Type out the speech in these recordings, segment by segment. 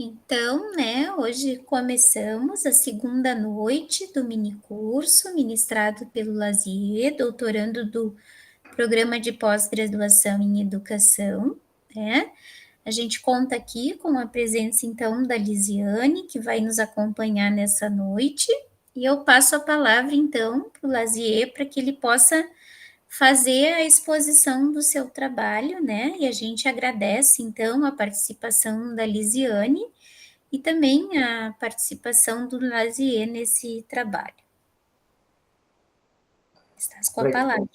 Então, né, hoje começamos a segunda noite do minicurso ministrado pelo Lazier, doutorando do Programa de Pós-Graduação em Educação, né? A gente conta aqui com a presença, então, da Lisiane, que vai nos acompanhar nessa noite, e eu passo a palavra, então, para o Lazier, para que ele possa fazer a exposição do seu trabalho, né? E a gente agradece, então, a participação da Lisiane e também a participação do Lazier nesse trabalho. Estás com a palavra.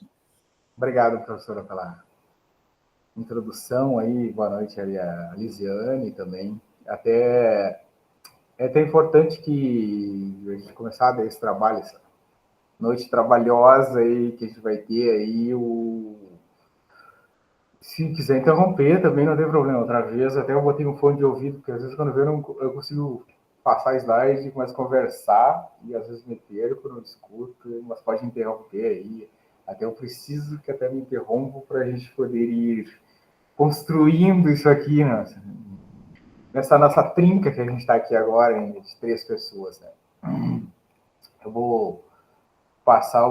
Obrigado, professora, pela introdução aí. Boa noite ali a Lisiane também. É até importante que a gente começar esse trabalho, essa noite trabalhosa aí que a gente vai ter aí. Se quiser interromper também não tem problema. Outra vez até eu botei um fone de ouvido, porque às vezes quando eu consigo passar slide, começo a conversar e às vezes me perco, não escuto, mas pode interromper aí. Até eu preciso que até me interrompa para a gente poder ir construindo isso aqui, né? Nessa nossa trinca que a gente está aqui agora, de 3 pessoas. Né? Eu vou passar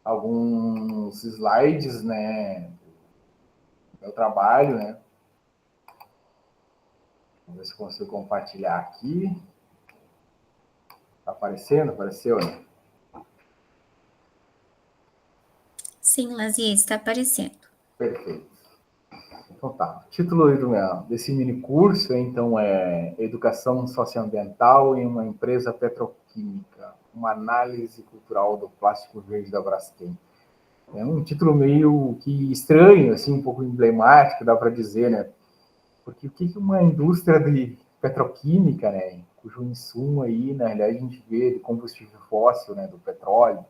alguns slides, né, do meu trabalho, né? Vamos ver se consigo compartilhar aqui. Está aparecendo? Apareceu, né? Sim, Lazier, está aparecendo. Perfeito. Então tá. O título desse mini curso, então, é Educação Socioambiental em uma Empresa Petroquímica, uma análise cultural do plástico verde da Braskem. É um título meio que estranho, assim, um pouco emblemático, dá para dizer, né? Porque o que uma indústria de petroquímica, né, cujo insumo aí, na realidade, a gente vê de combustível fóssil, né, do petróleo,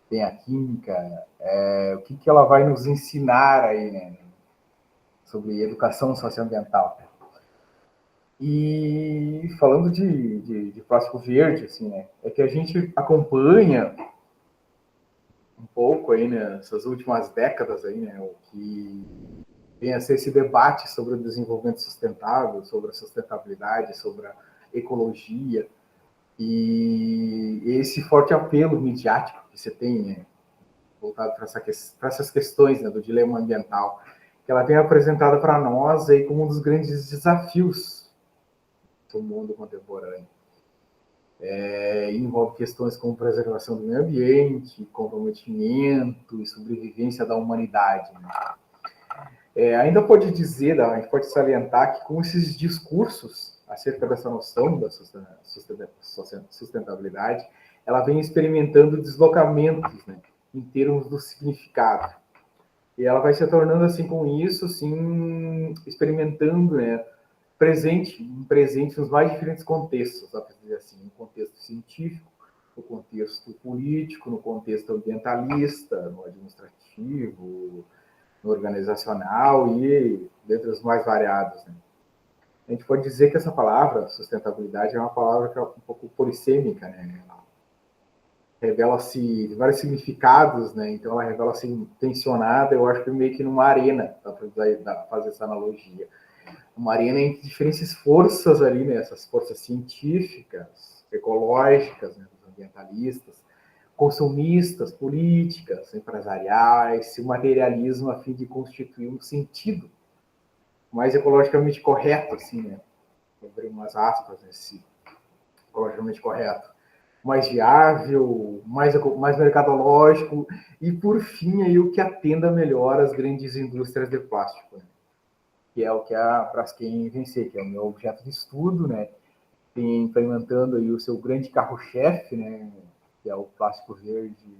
tem a química, o que ela vai nos ensinar aí, né, sobre educação socioambiental. E falando de plástico verde, assim, né, é que a gente acompanha um pouco aí nessas últimas décadas aí, né, o que vem a ser esse debate sobre o desenvolvimento sustentável, sobre a sustentabilidade, sobre a ecologia e esse forte apelo midiático que você tem, né, voltado para essas questões, né, do dilema ambiental, que ela tem apresentado para nós aí como um dos grandes desafios do mundo contemporâneo. Envolve questões como preservação do meio ambiente, comprometimento e sobrevivência da humanidade. Né? Ainda pode dizer, a gente pode salientar que com esses discursos acerca dessa noção da sustentabilidade, ela vem experimentando deslocamentos, né, em termos do significado. E ela vai se tornando, assim, com isso, assim, experimentando, né, presente nos mais diferentes contextos, dá para dizer assim, no contexto científico, no contexto político, no contexto ambientalista, no administrativo, no organizacional e dentre os mais variados. Né? A gente pode dizer que essa palavra, sustentabilidade, é uma palavra que é um pouco polissêmica, né? Revela-se vários significados, né? Então ela revela-se tensionada, eu acho que meio que numa arena, dá para fazer essa analogia. Uma arena entre diferentes forças ali, né? Essas forças científicas, ecológicas, né? Os ambientalistas, consumistas, políticas, empresariais, o materialismo a fim de constituir um sentido mais ecologicamente correto, assim, né? Abrir umas aspas nesse ecologicamente correto, mais viável, mais mercadológico e, por fim, aí, o que atenda melhor as grandes indústrias de plástico, né? Que é o que a Braskem vencer, que é o meu objeto de estudo, né? Tem implementando aí o seu grande carro-chefe, né? Que é o plástico verde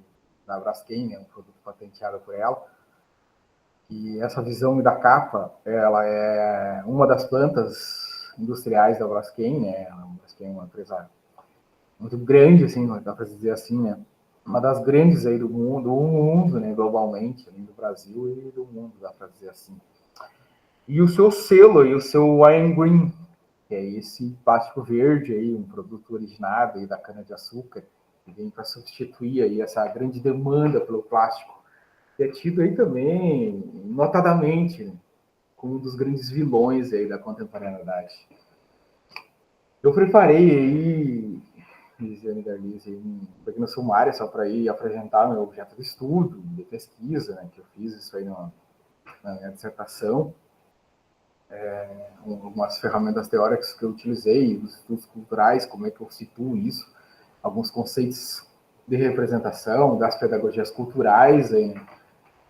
da Braskem, né? Um produto patenteado por ela. E essa visão da capa, ela é uma das plantas industriais da Braskem, né? A Braskem é uma empresa muito grande, assim, dá para dizer assim, né? Uma das grandes aí do mundo, né? Globalmente, além do Brasil e do mundo, dá para dizer assim. E o seu selo e o seu Wine Green, que é esse plástico verde aí, um produto originado aí da cana-de-açúcar, que vem para substituir aí essa grande demanda pelo plástico, que é tido aí também, notadamente, né, como um dos grandes vilões aí da contemporaneidade. Eu preparei aí, Lisiane Garlise, um pequeno sumário só para ir apresentar meu objeto de estudo, de pesquisa, né, que eu fiz isso aí na minha dissertação, algumas ferramentas teóricas que eu utilizei, os estudos culturais, como é que eu situo isso, alguns conceitos de representação, das pedagogias culturais, hein,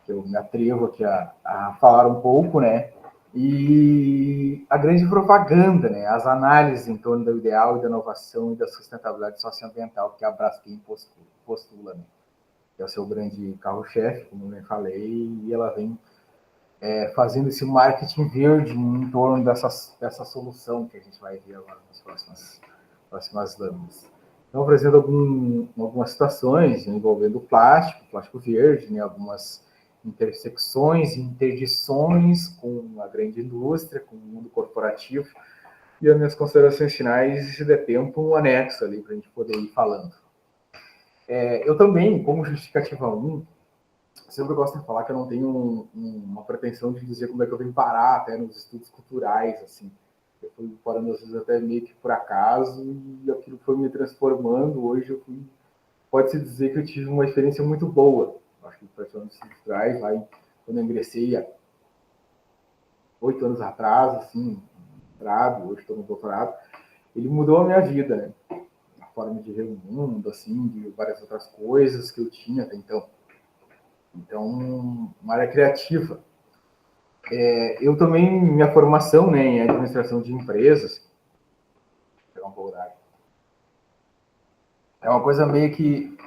que eu me atrevo aqui a falar um pouco, né? E a grande propaganda, né? As análises em torno do ideal e da inovação e da sustentabilidade socioambiental que a Braskem postula, né? Que é o seu grande carro-chefe, como eu falei, e ela vem fazendo esse marketing verde em torno dessa solução que a gente vai ver agora nas próximas lâminas. Então, apresento algumas situações envolvendo plástico verde, né, algumas intersecções e interdições com a grande indústria, com o mundo corporativo, e as minhas considerações finais, e se der tempo, um anexo ali para a gente poder ir falando. Eu também, como justificativa 1, sempre gosto de falar que eu não tenho uma pretensão de dizer como é que eu vim parar até nos estudos culturais, assim. Eu fui parando às vezes até meio que por acaso e aquilo foi me transformando. Hoje pode-se dizer que eu tive uma experiência muito boa. Acho que praticamente nos estudos culturais, lá quando eu ingressei há 8 anos atrás, assim, mestrado, hoje estou no doutorado, ele mudou a minha vida, né? A forma de ver o mundo, assim, de várias outras coisas que eu tinha até então. Então, uma área criativa. Eu também, minha formação, né, em administração de empresas, vou pegar um pouco da área, é uma coisa meio que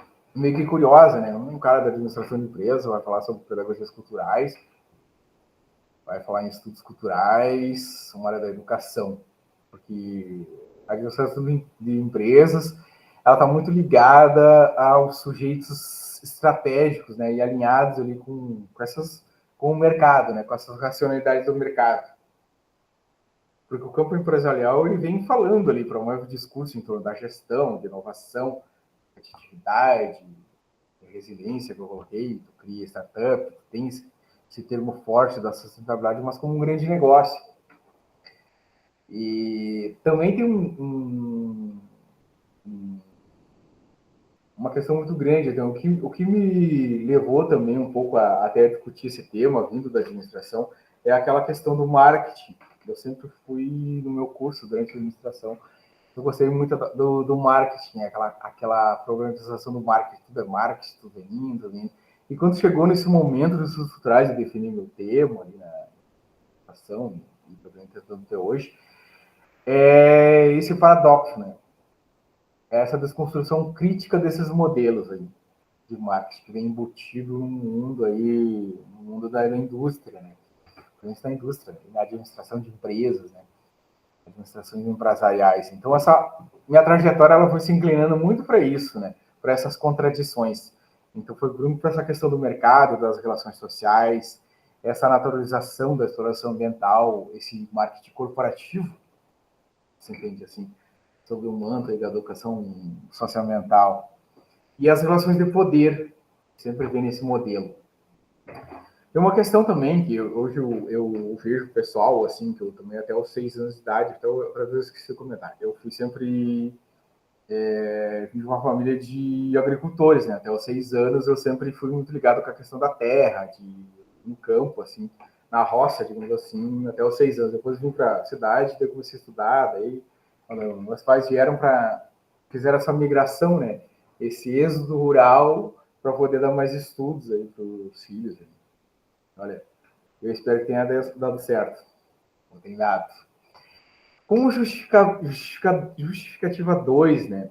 curiosa, né? Um cara da administração de empresas vai falar sobre pedagogias culturais, vai falar em estudos culturais, uma área da educação, porque a administração de empresas, ela está muito ligada aos sujeitos estratégicos, né, e alinhados ali com o mercado, né, com essas racionalidades do mercado. Porque o campo empresarial ele vem falando ali, promove o discurso em torno da gestão, de inovação, competitividade, resiliência que eu coloquei, tu cria startup, tu tem esse termo forte da sustentabilidade, mas como um grande negócio. E também tem uma questão muito grande. Então, o que me levou também um pouco até discutir esse tema, vindo da administração, é aquela questão do marketing. Eu sempre fui, no meu curso, durante a administração, eu gostei muito do marketing, aquela programização do marketing, tudo é lindo, né? E quando chegou nesse momento dos estudos culturais de definir meu tema ali na ação, e que eu venho tentando até hoje, é esse paradoxo, né? Essa desconstrução crítica desses modelos aí de marketing que vem embutido no mundo da indústria, né? A gente está na indústria, na administração de empresas, né? Administrações empresariais. Então, essa minha trajetória ela foi se inclinando muito para isso, né? Para essas contradições. Então, foi muito para essa questão do mercado, das relações sociais, essa naturalização da exploração ambiental, esse marketing corporativo, se entende assim, sobre o manto da educação socioambiental. E as relações de poder, sempre vem nesse modelo. Tem uma questão também que hoje eu vejo pessoal, assim, que eu também até os 6 anos de idade, então outra vez eu esqueci de comentar, eu fui sempre vim de uma família de agricultores, né? Até os 6 anos eu sempre fui muito ligado com a questão da terra, no campo, assim, na roça, digamos assim, até os 6 anos. Depois vim para a cidade, daí comecei a estudar, daí quando meus pais fizeram essa migração, né? Esse êxodo rural para poder dar mais estudos aí para os filhos. Né? Olha, eu espero que tenha dado certo. Não tem dado. Como justificativa 2, né?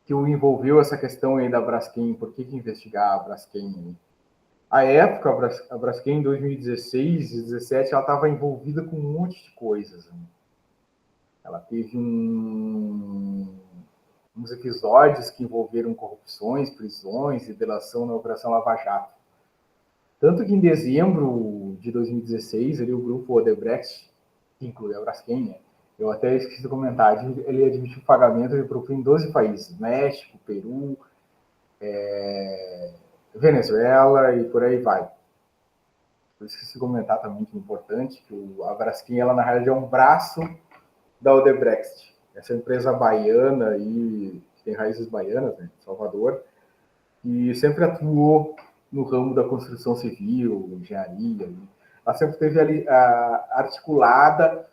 Que o envolveu essa questão aí da Braskem, por que investigar a Braskem? A época, a Braskem em 2016 e 2017, ela estava envolvida com um monte de coisas. Né? Ela teve uns episódios que envolveram corrupções, prisões e delação na Operação Lava Jato. Tanto que em dezembro de 2016, ali, o grupo Odebrecht, que inclui a Braskem, né? Eu até esqueci de comentar, ele admitiu pagamento de propina em 12 países, México, Peru, Venezuela e por aí vai. por isso que se comentar também que é importante, que a Braskem, ela na realidade é um braço da Odebrecht. Essa empresa baiana aí, que tem raízes baianas, né, Salvador, e sempre atuou no ramo da construção civil, engenharia. Né? Ela sempre esteve ali articulada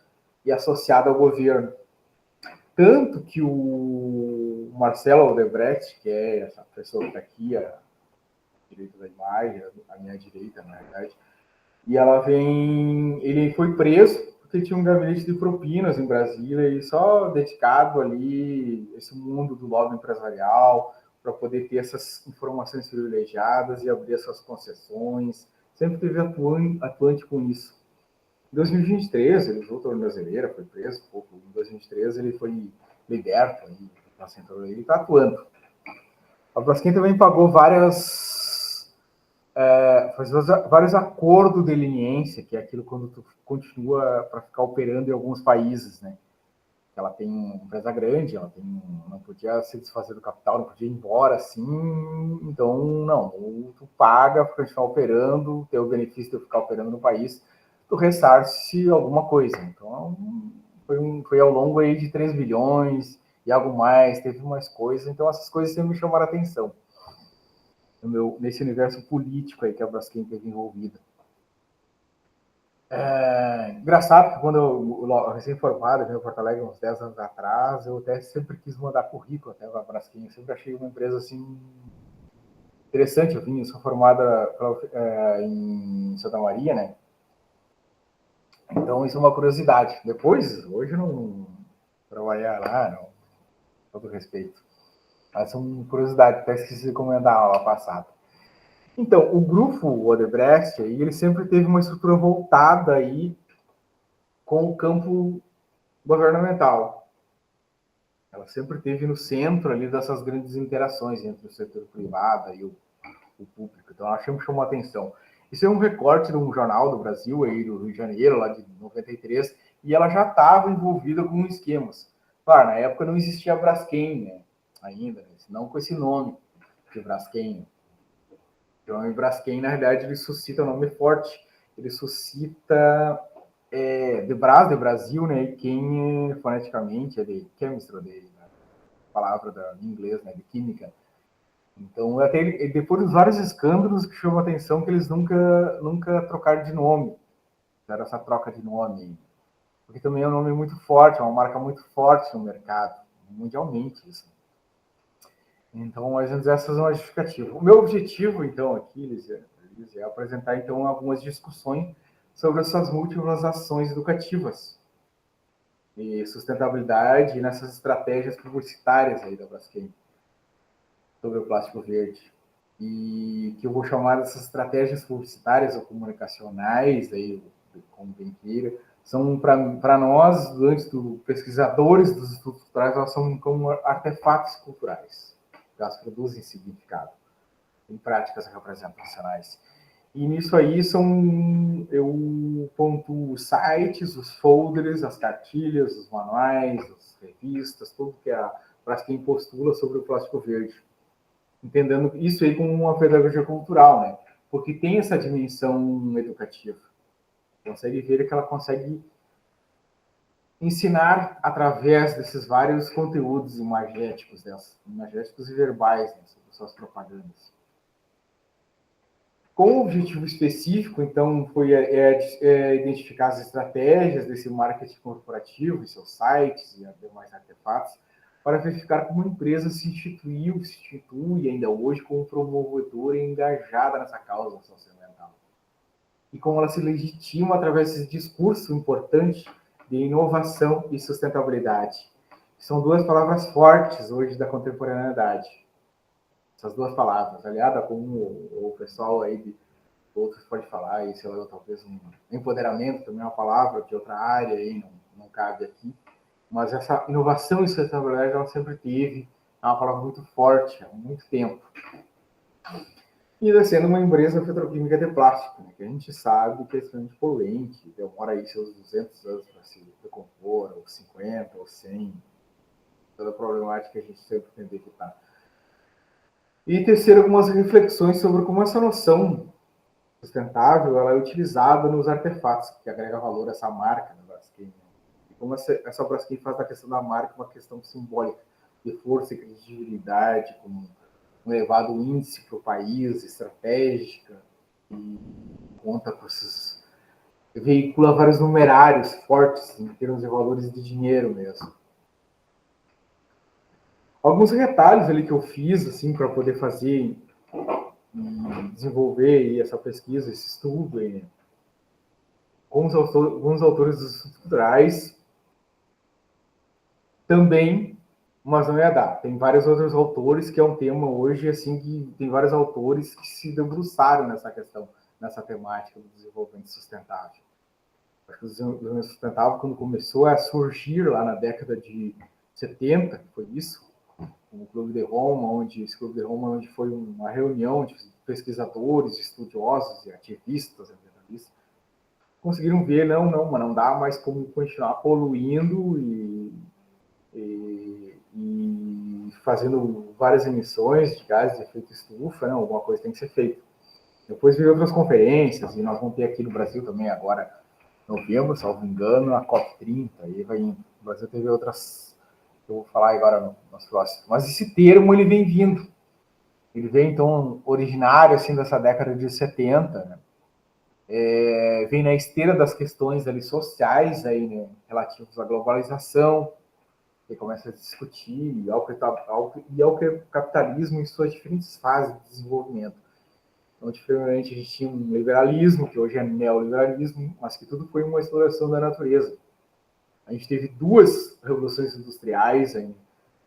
e associada ao governo. Tanto que o Marcelo Odebrecht, que é essa pessoa que está aqui, a direita da imagem, a minha direita, na verdade, e ele foi preso porque tinha um gabinete de propinas em Brasília e só dedicado ali esse mundo do lobby empresarial para poder ter essas informações privilegiadas e abrir essas concessões. Sempre teve atuante com isso. Em 2023, ele usou tornozeleira, foi preso. Em 2023, ele foi liberto. Ele está atuando. A Braskem também pagou vários acordos de leniência, que é aquilo quando tu continua para ficar operando em alguns países, né? Ela tem uma empresa grande, não podia se desfazer do capital, não podia ir embora assim, então não, tu paga para continuar operando, ter o benefício de ficar operando no país, tu ressarce alguma coisa. Então foi ao longo aí de 3 bilhões e algo mais, teve mais coisas, então essas coisas sempre me chamaram a atenção nesse universo político aí que a Braskem teve envolvida. Engraçado que quando eu recém-formado, vim em Porto Alegre uns 10 anos atrás, eu até sempre quis mandar currículo até para a Braskem, eu sempre achei uma empresa assim interessante. Eu sou formada em Santa Maria, né? Então isso é uma curiosidade. Depois, hoje eu não trabalhar lá, não, com todo respeito. Mas é uma curiosidade, até esqueci de comentar a aula passada. Então, o grupo Odebrecht, ele sempre teve uma estrutura voltada aí com o campo governamental. Ela sempre esteve no centro ali dessas grandes interações entre o setor privado e o público. Então, ela sempre chamou a atenção. Isso é um recorte de um jornal do Brasil, aí, do Rio de Janeiro, lá de 93, e ela já estava envolvida com esquemas. Claro, na época não existia a Braskem, né, ainda, não com esse nome de Braskem. O nome Braskem, na realidade, ele suscita um nome forte, ele suscita de Brasil, né? Quem foneticamente é de chemistry, né? Palavra em inglês, né? De química. Então, até depois dos vários escândalos que chamam a atenção que eles nunca trocaram de nome, fizeram essa troca de nome, porque também é um nome muito forte, é uma marca muito forte no mercado, mundialmente isso. Então, mais ou menos essa é uma justificativa. O meu objetivo, então, aqui, Lízia, é apresentar, então, algumas discussões sobre essas múltiplas ações educativas e sustentabilidade nessas estratégias publicitárias aí da Braskem sobre o plástico verde. E que eu vou chamar dessas estratégias publicitárias ou comunicacionais, aí, como bem queira, são, para nós, antes do pesquisadores dos estudos culturais, elas são como artefatos culturais. Elas produzem significado em práticas representacionais. E nisso aí eu pontuo os sites, os folders, as cartilhas, os manuais, as revistas, tudo que a Braskem postula sobre o plástico verde. Entendendo isso aí como uma pedagogia cultural, né? Porque tem essa dimensão educativa. Consegue ver que ela consegue ensinar através desses vários conteúdos imagéticos imagéticos e verbais, né, sobre suas propagandas. Com o objetivo específico, então, foi identificar as estratégias desse marketing corporativo, seus sites e demais artefatos, para verificar como a empresa se institui ainda hoje como promovedora e engajada nessa causa socioambiental. E como ela se legitima através desse discurso importante de inovação e sustentabilidade. São duas palavras fortes hoje da contemporaneidade. Essas duas palavras, aliada com o pessoal aí de outros pode falar, e sei lá, talvez um empoderamento também é uma palavra de outra área aí, não cabe aqui. Mas essa inovação e sustentabilidade ela sempre teve, é uma palavra muito forte há muito tempo. E ainda sendo uma empresa petroquímica de plástico, né, que a gente sabe que é extremamente poluente, demora aí seus 200 anos para se decompor, ou 50, ou 100, toda a problemática que a gente sempre tenta evitar. E terceiro, algumas reflexões sobre como essa noção sustentável, ela é utilizada nos artefatos, que agrega valor a essa marca da Braskem. E como essa Braskem faz da questão da marca uma questão simbólica, de força e credibilidade, com um elevado índice para o país, estratégica, e conta com esses... veicula vários numerários fortes em termos de valores de dinheiro mesmo. Alguns retalhos ali que eu fiz, assim, para poder fazer e desenvolver aí essa pesquisa, esse estudo aí, né? Alguns autores estruturais também, mas não ia dar. Tem vários outros autores que é um tema hoje, assim, que tem vários autores que se debruçaram nessa questão, nessa temática do desenvolvimento sustentável. Acho que o desenvolvimento sustentável, quando começou a surgir lá na década de 70, foi isso, o Clube de Roma, onde foi uma reunião de pesquisadores, estudiosos e ativistas ambientalistas, conseguiram ver, mas não dá mais como continuar poluindo e fazendo várias emissões de gases de efeito estufa, né? Alguma coisa tem que ser feita. Depois veio outras conferências, e nós vamos ter aqui no Brasil também agora, em novembro, salvo engano, a COP30, e vai indo. O Brasil teve outras, que eu vou falar agora nos próximos. Mas esse termo, ele vem vindo. Ele vem, então, originário, assim, dessa década de 70, né? Vem na esteira das questões ali sociais, aí, né, relativas à globalização, que começa a discutir, e ao capitalismo em suas diferentes fases de desenvolvimento. Então, diferentemente, a gente tinha um liberalismo, que hoje é neoliberalismo, mas que tudo foi uma exploração da natureza. A gente teve duas revoluções industriais aí,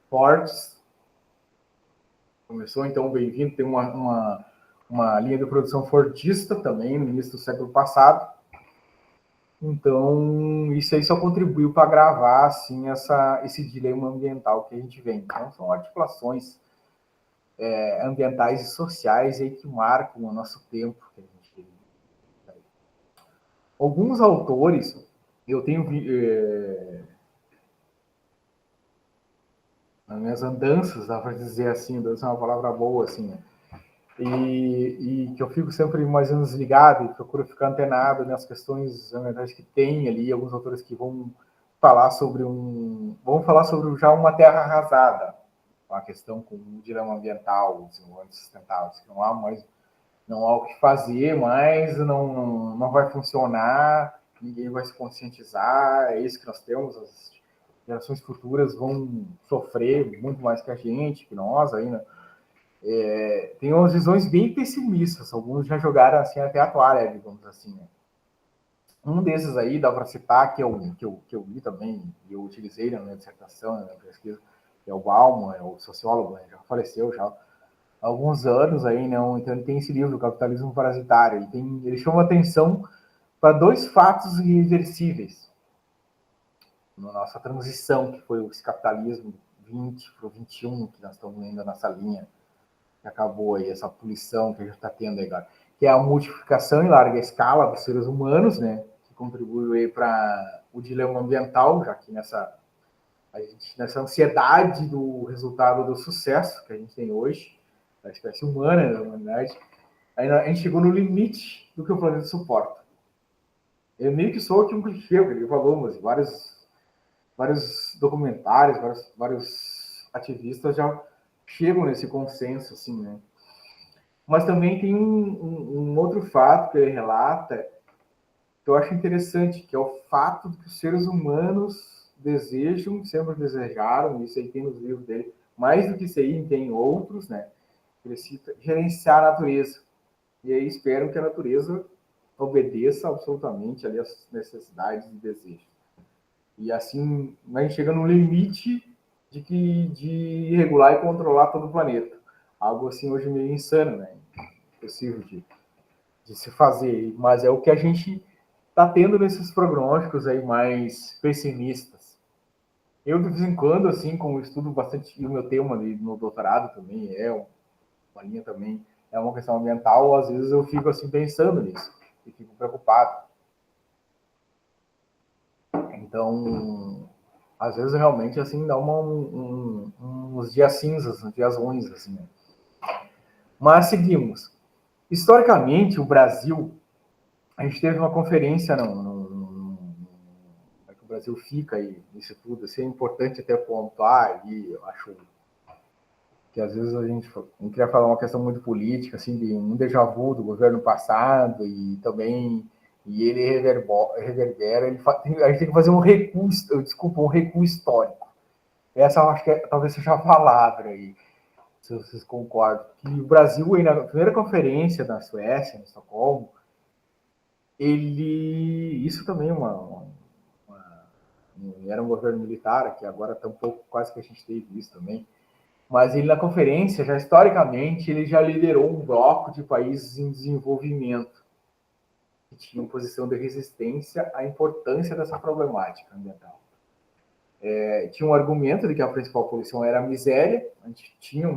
fortes. Começou, então, bem-vindo, tem uma linha de produção fordista também, no início do século passado. Então, isso aí só contribuiu para agravar, assim, esse dilema ambiental que a gente vê. Então, são articulações ambientais e sociais aí que marcam o nosso tempo. Que a gente tem. Alguns autores, eu tenho nas minhas andanças, dá para dizer assim, andança é uma palavra boa, assim, né? E que eu fico sempre mais ou menos ligado e procuro ficar antenado nas questões ambientais que tem ali, alguns autores que vão falar sobre já uma terra arrasada, uma questão com o dilema ambiental, o desenvolvimento sustentável, que não há o que fazer, mas não vai funcionar, ninguém vai se conscientizar, é isso que nós temos, as gerações futuras vão sofrer muito mais que a gente, que nós ainda. Tem umas visões bem pessimistas, alguns já jogaram assim até a toalha, digamos assim, né? Um desses aí, dá para citar, que eu li também, e eu utilizei na minha dissertação, na minha pesquisa, que é o Bauman, é o sociólogo, né? Já faleceu já há alguns anos aí, né? Então ele tem esse livro, O Capitalismo Parasitário, e ele chama atenção para dois fatos irreversíveis na nossa transição, que foi esse capitalismo 20 para o 21, que nós estamos indo nessa linha, que acabou aí, essa poluição que a gente está tendo aí agora, que é a multiplicação em larga escala dos seres humanos, né, que contribuiu aí para o dilema ambiental, já que nessa ansiedade do resultado do sucesso que a gente tem hoje, da espécie humana, da humanidade, aí a gente chegou no limite do que o planeta suporta. Eu meio que sou aqui um clichê, que ele falou, mas vários documentários, vários ativistas já chegam nesse consenso, assim, né? Mas também tem um outro fato que ele relata que eu acho interessante, que é o fato de que os seres humanos desejam, sempre desejaram, isso aí tem nos livros dele, mais do que isso aí tem outros, né? Ele cita gerenciar a natureza. E aí esperam que a natureza obedeça absolutamente ali às necessidades e desejos. E assim, a gente chega no limite de regular e controlar todo o planeta. Algo assim hoje meio insano, né? Impossível de se fazer. Mas é o que a gente está tendo nesses prognósticos aí mais pessimistas. Eu, de vez em quando, assim, como estudo bastante, e o meu tema ali no doutorado também uma linha também, é uma questão ambiental, às vezes eu fico assim pensando nisso e fico preocupado. Então, às vezes realmente assim dá uns dias cinzas, uns dias ruins, assim, né? Mas seguimos. Historicamente, o Brasil, a gente teve uma conferência que o Brasil fica aí nisso tudo. Assim, é importante até pontuar, e eu acho que às vezes a gente não queria falar uma questão muito política, assim, de um déjà vu do governo passado, e também ele reverbera, a gente tem que fazer um recuo, desculpa, um recuo histórico. Essa eu acho que talvez seja a palavra aí, se vocês concordam. Que o Brasil, aí, na primeira conferência da Suécia, em Estocolmo, isso também é era um governo militar, que agora tampouco quase que a gente teve isso também, mas ele na conferência, já historicamente, ele já liderou um bloco de países em desenvolvimento que tinham posição de resistência à importância dessa problemática ambiental. Tinha um argumento de que a principal poluição era a miséria, a gente tinha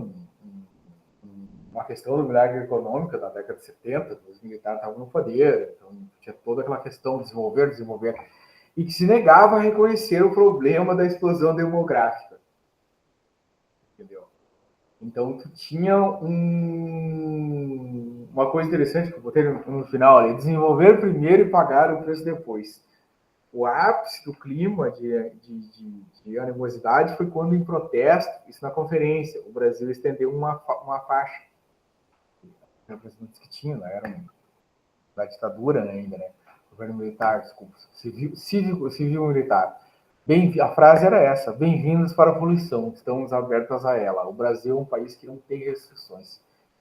uma questão do milagre econômica da década de 70, os militares estavam no poder, então tinha toda aquela questão de desenvolver, e que se negava a reconhecer o problema da explosão demográfica. Entendeu? Então, tu tinha uma coisa interessante que eu botei no final ali, desenvolver primeiro e pagar o preço depois. O ápice do clima de animosidade foi quando, em protesto, isso na conferência, o Brasil estendeu uma faixa. Representantes que tinham, né? Era da ditadura, né, ainda, né? Governo militar, desculpa, civil militar. A frase era essa: bem-vindos para a poluição, estamos abertos a ela. O Brasil é um país que não tem restrições.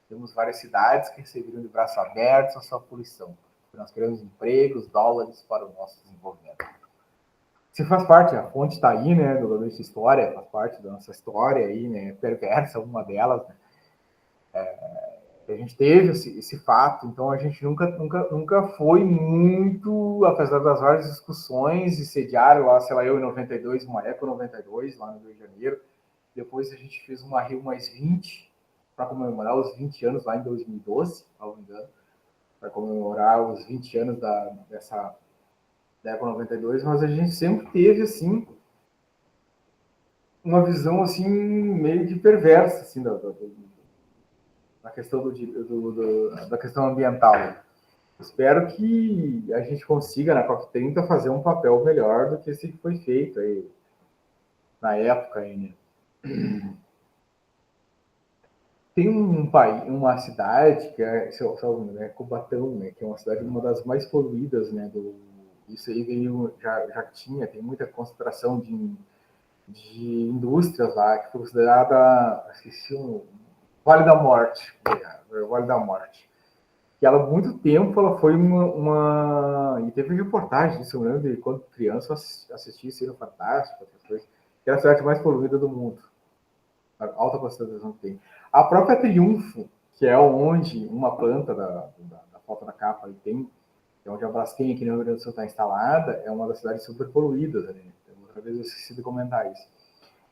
Temos várias cidades que receberam de braços abertos a sua poluição. Nós queremos empregos, dólares para o nosso desenvolvimento. Você faz parte, a fonte está aí, né, da nossa história, faz parte da nossa história aí, né, perversa, uma delas, né? A gente teve esse fato, então a gente nunca foi muito, apesar das várias discussões, e sediaram lá, sei lá, eu em 92, uma Eco 92, lá no Rio de Janeiro. Depois a gente fez uma Rio mais 20, para comemorar os 20 anos lá em 2012, se não me engano, para comemorar os 20 anos da Eco 92, mas a gente sempre teve, assim, uma visão, assim, meio que perversa, assim, da questão da questão ambiental. Espero que a gente consiga, na COP30, fazer um papel melhor do que esse que foi feito aí, na época. Aí, né? Tem uma cidade, que é, né, Cubatão, né, que é uma cidade, uma das mais poluídas, né, isso aí já tinha, tem muita concentração de indústrias lá, que foi considerada, esqueci, Vale da Morte, Vale da Morte. Que ela, há muito tempo, ela foi e teve reportagem disso, eu lembro de quando criança assistia isso no Fantástico, que era a cidade mais poluída do mundo. A alta concentração que tem. A própria Triunfo, que é onde uma planta da Falta da Capa tem, que é onde a Braskem aqui no Rio Grande do Sul está instalada, é uma das cidades super poluídas. Né? Outra vez eu esqueci de comentar isso.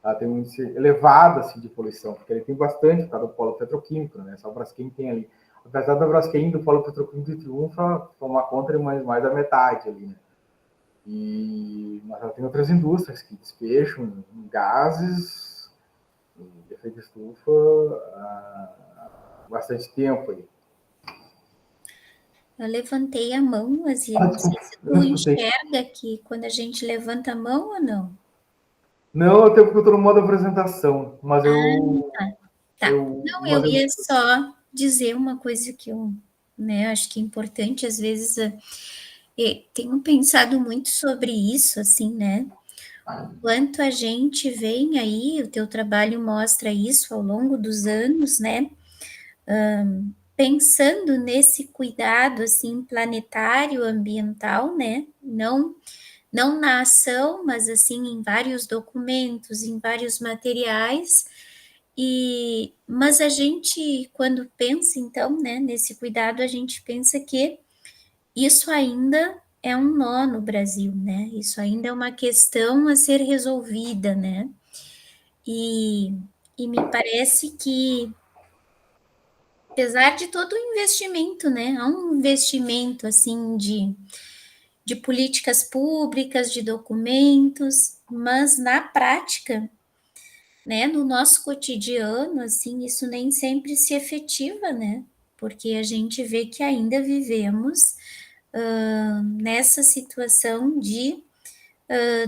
Ela tem um índice elevado assim, de poluição, porque ele tem bastante, por causa do polo petroquímico, né? Só a Braskem tem ali. Apesar da Braskem do polo petroquímico de Triunfa tomar conta de mais da metade ali, né? Mas ela tem outras indústrias que despejam gases de efeito estufa há bastante tempo aí. Eu levantei a mão, Azir, não sei se tu enxerga aqui quando a gente levanta a mão ou não. Não, até porque eu estou no modo apresentação, mas Tá. Não, eu ia só dizer uma coisa que eu, né, acho que é importante, às vezes, tenho pensado muito sobre isso, assim, né, o quanto a gente vem aí, o teu trabalho mostra isso ao longo dos anos, né, pensando nesse cuidado, assim, planetário, ambiental, né, não na ação, mas assim em vários documentos, em vários materiais. Mas a gente, quando pensa então, né, nesse cuidado, a gente pensa que isso ainda é um nó no Brasil, né? Isso ainda é uma questão a ser resolvida, né? E me parece que, apesar de todo o investimento, né? Há um investimento assim de políticas públicas, de documentos, mas na prática, né, no nosso cotidiano, assim, isso nem sempre se efetiva, né? porque a gente vê que ainda vivemos nessa situação de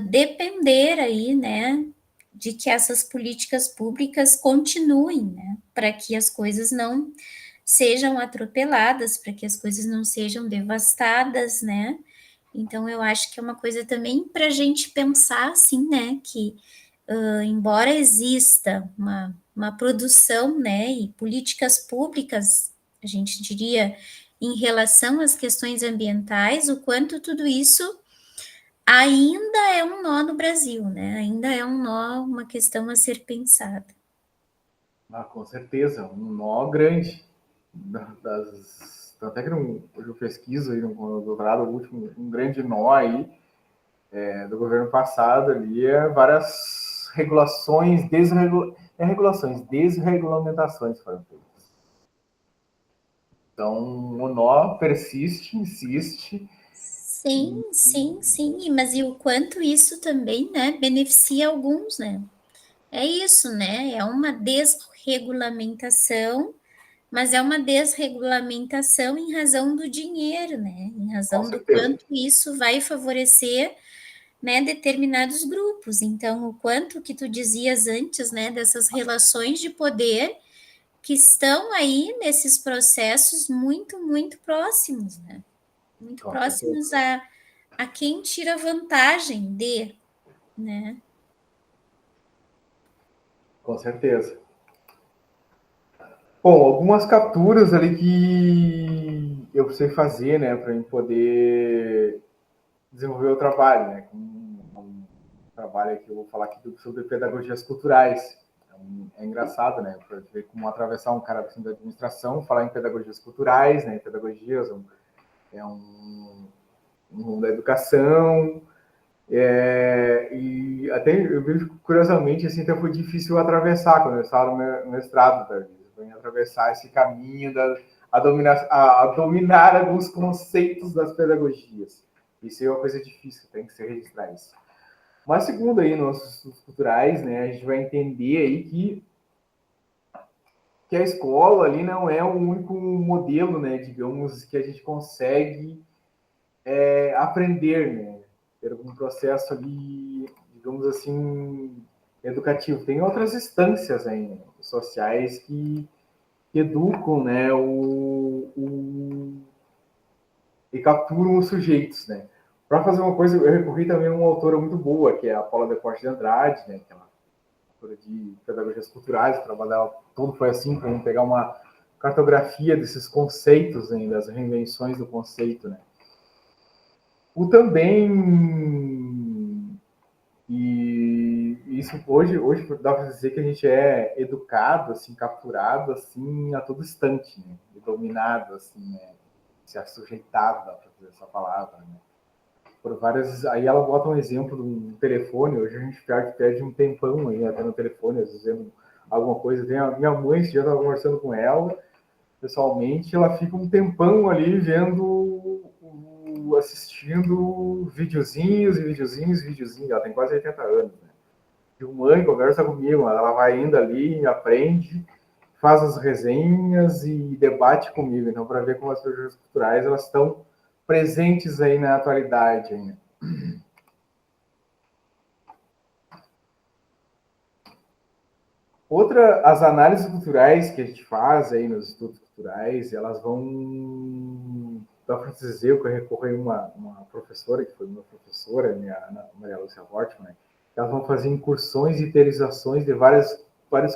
depender aí, né, de que essas políticas públicas continuem, né, para que as coisas não sejam atropeladas, para que as coisas não sejam devastadas, né? Então, eu acho que é uma coisa também para a gente pensar, assim, né, que embora exista uma produção, né, e políticas públicas, a gente diria, em relação às questões ambientais, o quanto tudo isso ainda é um nó no Brasil, né? Ainda é um nó, uma questão a ser pensada. Com certeza, um nó grande. Até que hoje eu pesquiso aí no doutorado, o último, um grande nó aí do governo passado ali é várias regulações, desregulamentações foram feitas. Então, o nó persiste, insiste. Sim, sim, sim, mas e o quanto isso também, né, beneficia alguns, né? É isso, né? É uma desregulamentação, mas é uma desregulamentação em razão do dinheiro, né? Em Com razão do certeza. quanto isso vai favorecer, né, determinados grupos. Então, o quanto que tu dizias antes, né, dessas relações de poder que estão aí nesses processos muito, muito próximos, né? Muito Com certeza. próximos a quem tira vantagem de, né? Com certeza. Bom, algumas capturas ali que eu precisei fazer, né, para poder desenvolver o trabalho, né, um trabalho que eu vou falar aqui sobre pedagogias culturais. É engraçado, né, para ver como atravessar um cara assim, da administração, falar em pedagogias culturais, né, pedagogias é um mundo da educação, e até eu vejo curiosamente assim, até foi difícil atravessar quando eu estava no mestrado, tá? Atravessar esse caminho a dominar alguns conceitos das pedagogias. Isso é uma coisa difícil, tem que se registrar isso. Mas segundo aí nossos estudos culturais, né, a gente vai entender aí que a escola ali não é o único modelo, né, digamos, que a gente consegue aprender, né, ter algum processo ali, digamos assim, educativo. Tem outras instâncias aí, né, sociais que educam, né, e capturam os sujeitos, né. Para fazer uma coisa, eu recorri também a uma autora muito boa, que é a Paula Deporte de Andrade, né, que é uma autora de pedagogias culturais, o trabalho dela todo foi assim, para pegar uma cartografia desses conceitos, né, das reinvenções do conceito, né. O também, e isso hoje dá para dizer que a gente é educado, assim, capturado, assim, a todo instante, né, e dominado, assim, né, se assujeitado, dá para dizer essa palavra, né. Por várias, aí ela bota um exemplo de um telefone, hoje a gente perde um tempão aí até no telefone, às vezes vendo alguma coisa. Tem a minha mãe, se já estava conversando com ela, pessoalmente, ela fica um tempão ali vendo, assistindo videozinhos e videozinhos e videozinhos. Ela tem quase 80 anos, né? E o mãe conversa comigo, ela vai indo ali, aprende, faz as resenhas e debate comigo. Então, para ver como as pessoas culturais elas estão presentes aí na atualidade ainda. As análises culturais que a gente faz aí nos estudos culturais, elas vão, dá para dizer que eu recorri a uma professora, que foi minha professora, a Maria Lúcia Wortmann, né? Elas vão fazer incursões e interiorizações de vários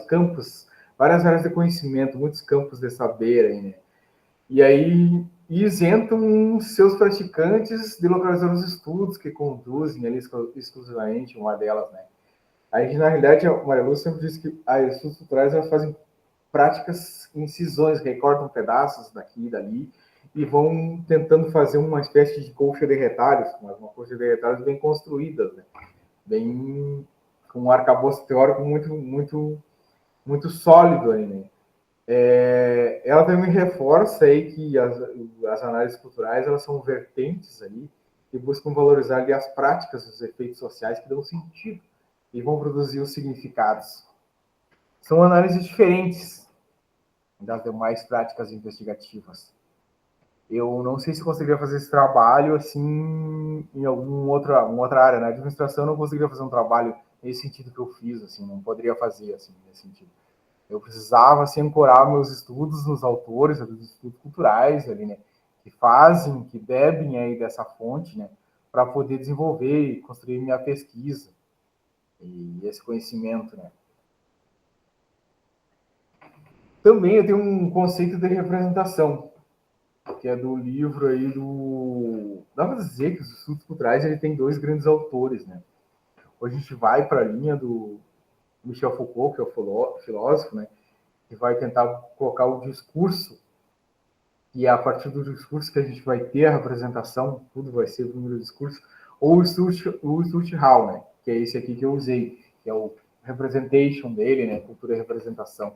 campos, várias áreas de conhecimento, muitos campos de saber aí, né? E aí isentam seus praticantes de localizar os estudos que conduzem ali exclusivamente, uma delas, né? Aí, na realidade, a Maria Lúcia sempre diz que as estudos culturais elas fazem práticas incisões, recortam pedaços daqui e dali e vão tentando fazer uma espécie de colcha de retalhos, mas uma colcha de retalhos bem construída, né? Bem com um arcabouço teórico muito sólido aí, né? Ela também reforça aí que as análises culturais elas são vertentes ali e buscam valorizar ali as práticas, os efeitos sociais que dão sentido e vão produzir os significados. São análises diferentes, das demais práticas investigativas. Eu não sei se conseguiria fazer esse trabalho assim em uma outra área. Na administração eu não conseguiria fazer um trabalho nesse sentido que eu fiz, assim, não poderia fazer assim nesse sentido. Eu precisava assim, ancorar meus estudos nos autores, nos estudos culturais ali, né, que fazem, que bebem aí dessa fonte, né, para poder desenvolver e construir minha pesquisa e esse conhecimento, né. Também eu tenho um conceito de representação, que é do livro aí do... Dá para dizer que os estudos culturais ele tem dois grandes autores, né? Hoje a gente vai para a linha do Michel Foucault, que é o filósofo, né? Que vai tentar colocar o discurso, e é a partir do discurso que a gente vai ter a representação, tudo vai ser do número do discurso, ou o Stuart Hall, né? Que é esse aqui que eu usei, que é o representation dele, né? Cultura e representação.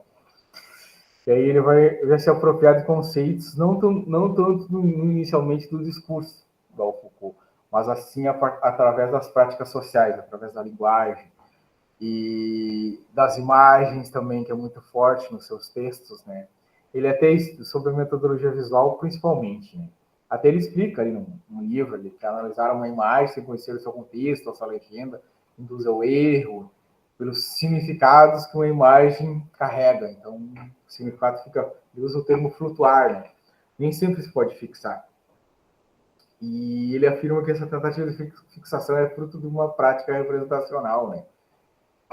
E aí ele vai se apropriar de conceitos não tanto inicialmente do discurso do Foucault, mas assim através das práticas sociais, através da linguagem e das imagens também, que é muito forte nos seus textos, né? Ele até sobre a metodologia visual principalmente, né? Até ele explica ali no livro ali, que analisar uma imagem sem conhecer o seu contexto, a sua legenda, induz ao erro, pelos significados que uma imagem carrega. Então, o significado fica, ele usa o termo flutuar, né? Nem sempre se pode fixar. E ele afirma que essa tentativa de fixação é fruto de uma prática representacional, né?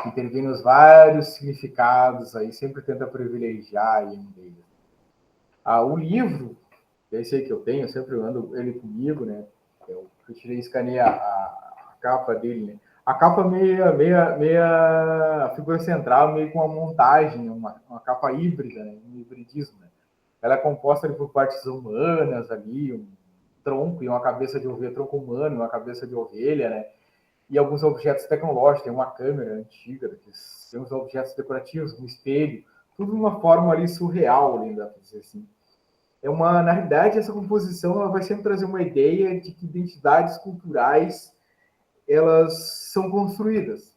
Que intervém nos vários significados, aí sempre tenta privilegiar um deles. O livro, esse aí que eu tenho, eu sempre ando ele comigo, né? Eu tirei, escaneei a capa dele, né? A capa meia figura central, meio com uma montagem, uma capa híbrida, né? Um hibridismo, né? Ela é composta por partes humanas ali, um tronco e uma cabeça de ovelha, tronco humano, uma cabeça de ovelha, né? E alguns objetos tecnológicos, tem uma câmera antiga, tem uns objetos decorativos, um espelho, tudo de uma forma ali surreal, ali, dá pra dizer assim. Na realidade, essa composição ela vai sempre trazer uma ideia de que identidades culturais elas são construídas,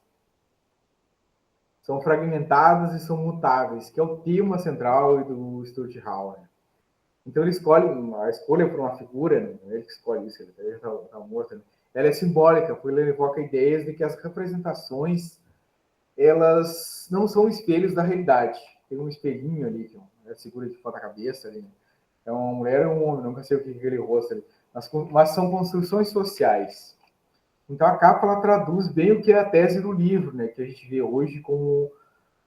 são fragmentadas e são mutáveis, que é o tema central do Stuart Hall. Né? Então ele escolhe, a escolha por uma figura, né? Ele que escolhe isso, ele está morto, né? Ela é simbólica, porque ele evoca ideias de que as representações elas não são espelhos da realidade. Tem um espelhinho ali, que é a figura de ponta-cabeça ali, né? É uma mulher ou um homem, nunca sei o que é aquele rosto ali. Mas são construções sociais. Então a capa ela traduz bem o que é a tese do livro, né? Que a gente vê hoje como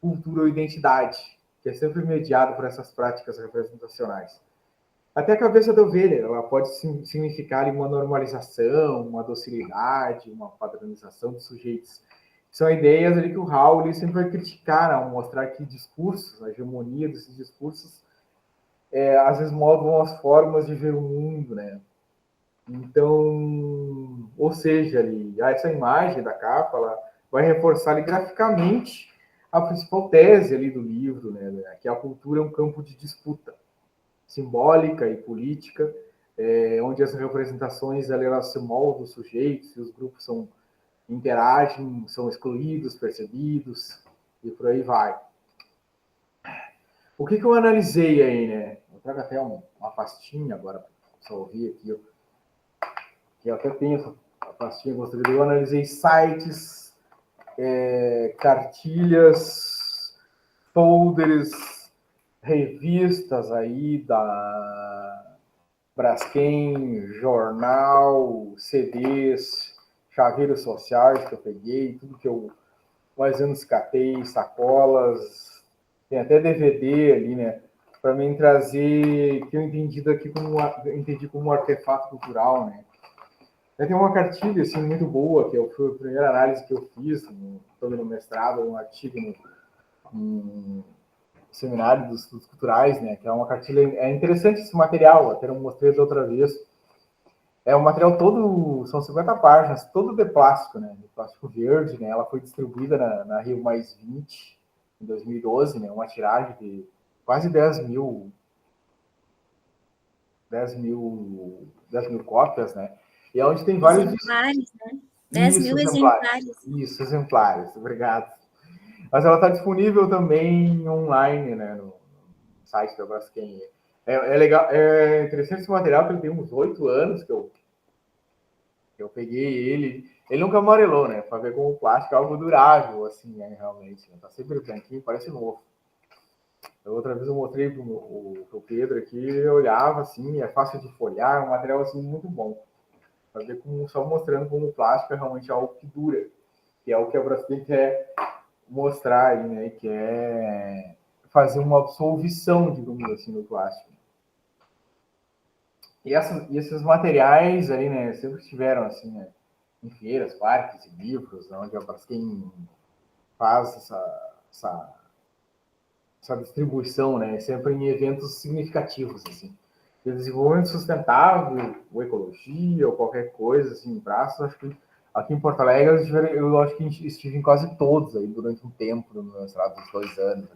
cultura ou identidade, que é sempre mediado por essas práticas representacionais. Até a cabeça da ovelha, ela pode significar uma normalização, uma docilidade, uma padronização dos sujeitos. São ideias ali que o Howell sempre vai criticar, ao mostrar que discursos, a hegemonia desses discursos, às vezes moldam as formas de ver o mundo, né? Então, ou seja, ali, essa imagem da capa, ela vai reforçar ali, graficamente a principal tese ali do livro, né? Que a cultura é um campo de disputa simbólica e política, onde as representações elas se moldam os sujeitos e os grupos interagem, são excluídos, percebidos, e por aí vai. O que eu analisei aí, né? Eu trago até uma pastinha agora para só ouvir aqui, que eu até tenho essa pastinha construída. Eu analisei sites, cartilhas, folders, revistas aí da Braskem, jornal, CDs, chaveiros sociais que eu peguei, tudo que eu mais ou menos catei, sacolas, tem até DVD ali, né? Para mim trazer, que eu entendi como um artefato cultural, né? Tem uma cartilha assim, muito boa, que foi a primeira análise que eu fiz no mestrado, um artigo no seminário dos estudos culturais, né? Que é uma cartilha, é interessante esse material, até eu mostrei da outra vez. É um material todo, são 50 páginas, todo de plástico, né? De plástico verde, né? Ela foi distribuída na Rio Mais 20 em 2012, né? Uma tiragem de quase 10 mil cópias, né? E é onde tem vários exemplares, né? 10 mil exemplares. Isso, exemplares. Obrigado. Mas ela está disponível também online, né? No site da Braskem. É legal, é interessante esse material, que ele tem uns 8 anos que eu peguei ele. Ele nunca amarelou, né? Para ver como o plástico é algo durável, assim, né? Realmente. Né? Tá sempre branquinho, parece novo. Outra vez eu mostrei pro Pedro aqui, ele olhava assim, é fácil de folhar, é um material assim muito bom. Para ver como, só mostrando como o plástico é realmente algo que dura, que é o que a Braskem quer mostrar aí, né? Que é fazer uma absolvição, digamos assim, do plástico. E esses materiais aí, né, sempre estiveram assim, né, em feiras, parques e livros, onde a Braskem faz essa distribuição, né, sempre em eventos significativos, assim. De desenvolvimento sustentável, ou ecologia, ou qualquer coisa, assim, em braços, acho que aqui em Porto Alegre eu acho que estive em quase todos aí durante um tempo, nos 2 anos.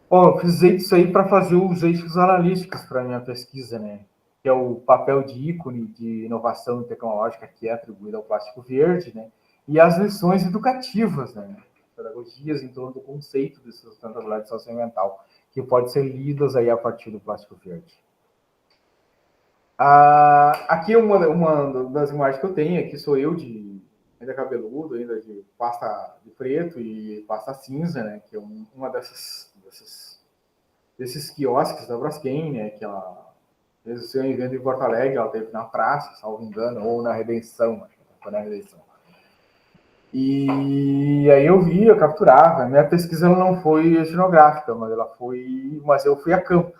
Bom, eu precisei disso aí para fazer os eixos analíticos para minha pesquisa, né? Que é o papel de ícone de inovação tecnológica que é atribuído ao plástico verde, né? E as lições educativas, né? Pedagogias em torno do conceito de sustentabilidade socioambiental, que pode ser lidas aí a partir do plástico verde. Aqui uma das imagens que eu tenho, aqui sou eu ainda cabeludo, ainda de pasta de preto e pasta cinza, né? Que é uma desses quiosques da Braskem, né? Que ela fez um evento em Porto Alegre, ela teve na praça, salvo engano, ou na Redenção, acho que foi na Redenção. E aí eu capturava. Minha pesquisa ela não foi etnográfica, mas eu fui a campo,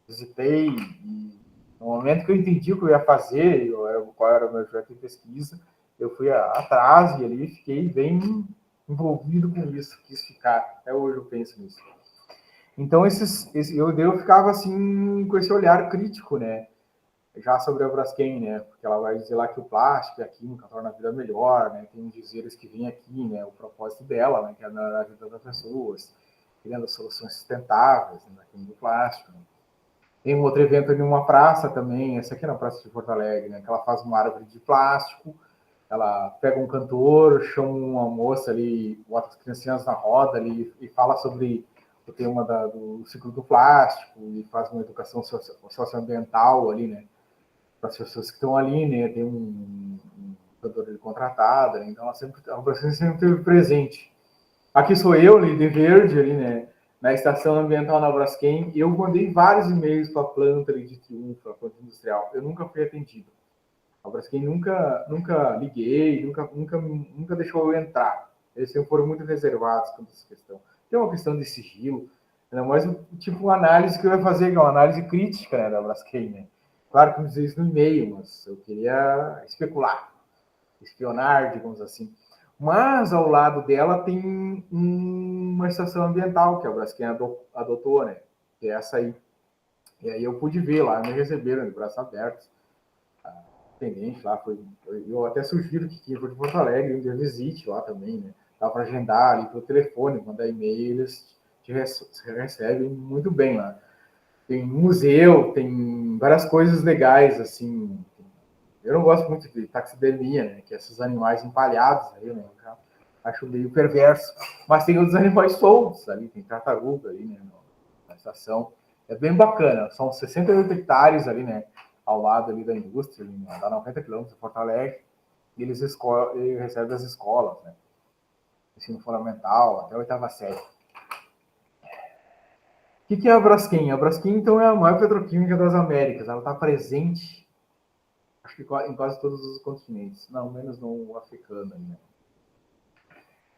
visitei. E no momento que eu entendi o que eu ia fazer, qual era o meu projeto de pesquisa, eu fui atrás e ali fiquei bem envolvido com isso, quis ficar. Até hoje eu penso nisso. Então eu ficava assim com esse olhar crítico, né? Já sobre a Braskem, né? Porque ela vai dizer lá que o plástico e a química torna a vida melhor, né? Tem uns dizeres que vêm aqui, né? O propósito dela, né? Que é na vida das pessoas, criando soluções sustentáveis, né? Do plástico. Né? Tem um outro evento em uma praça também, essa aqui é na Praça de Porto Alegre, né? Que ela faz uma árvore de plástico, ela pega um cantor, chama uma moça ali, bota as criancinhas na roda ali e fala sobre o tema do ciclo do plástico e faz uma educação socioambiental ali, né? Para as pessoas que estão ali, né? Tem um cantor contratado, né? Então a Braskem sempre esteve presente. Aqui sou eu, ali de verde, ali, né? Na estação ambiental na Braskem, eu mandei vários e-mails para a planta ali de Triunfo, a planta industrial. Eu nunca fui atendido. A Braskem nunca liguei, nunca deixou eu entrar. Eles sempre foram muito reservados com essa questão. Tem uma questão de sigilo, né? Mas o tipo de análise que eu ia fazer, que é uma análise crítica, né, da Braskem, né? Claro que eu dizia isso no e-mail, mas eu queria especular, espionar, digamos assim. Mas ao lado dela tem uma estação ambiental que a Braskem adotou, né? Que é essa aí. E aí eu pude ver lá, me receberam de braços abertos. A atendente lá eu até sugiro que quem for de Porto Alegre um dia visite lá também, né? Dá para agendar ali pelo telefone, mandar e-mail, eles te recebem muito bem lá. Tem museu, tem várias coisas legais, assim. Eu não gosto muito de taxidermia, né? Que é esses animais empalhados aí, né? Acho meio perverso. Mas tem outros animais soltos ali, tem tartaruga ali, né? Na estação. É bem bacana. São 68 hectares ali, né? Ao lado ali da indústria, ali, né? Dá 90 quilômetros de Porto Alegre. E eles recebem as escolas, né? Ensino fundamental, até a 8ª série. O que é a Braskem? A Braskem, então, é a maior petroquímica das Américas. Ela está presente, acho que em quase todos os continentes. Não, menos no africano ainda.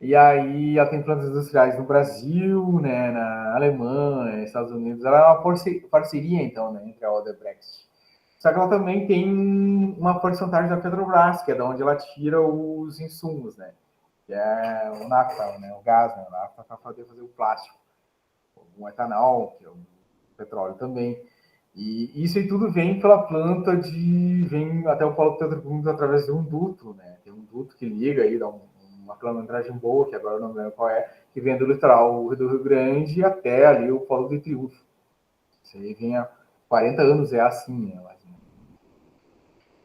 E aí ela tem plantas industriais no Brasil, né, na Alemanha, Estados Unidos. Ela é uma parceria, então, né, entre a Odebrecht. Só que ela também tem uma porcentagem da Petrobras, que é de onde ela tira os insumos, né? Que é o nafta, né, o gás, né, o nafta para poder fazer o plástico. O etanol, que é o petróleo também. E isso aí tudo vem pela planta vem até o polo petroquímico através de um duto, né? Tem um duto que liga aí, dá uma quilometragem boa, que agora eu não lembro qual é, que vem do litoral do Rio Grande até ali o polo de Triunfo. Isso aí vem há 40 anos, é assim, né?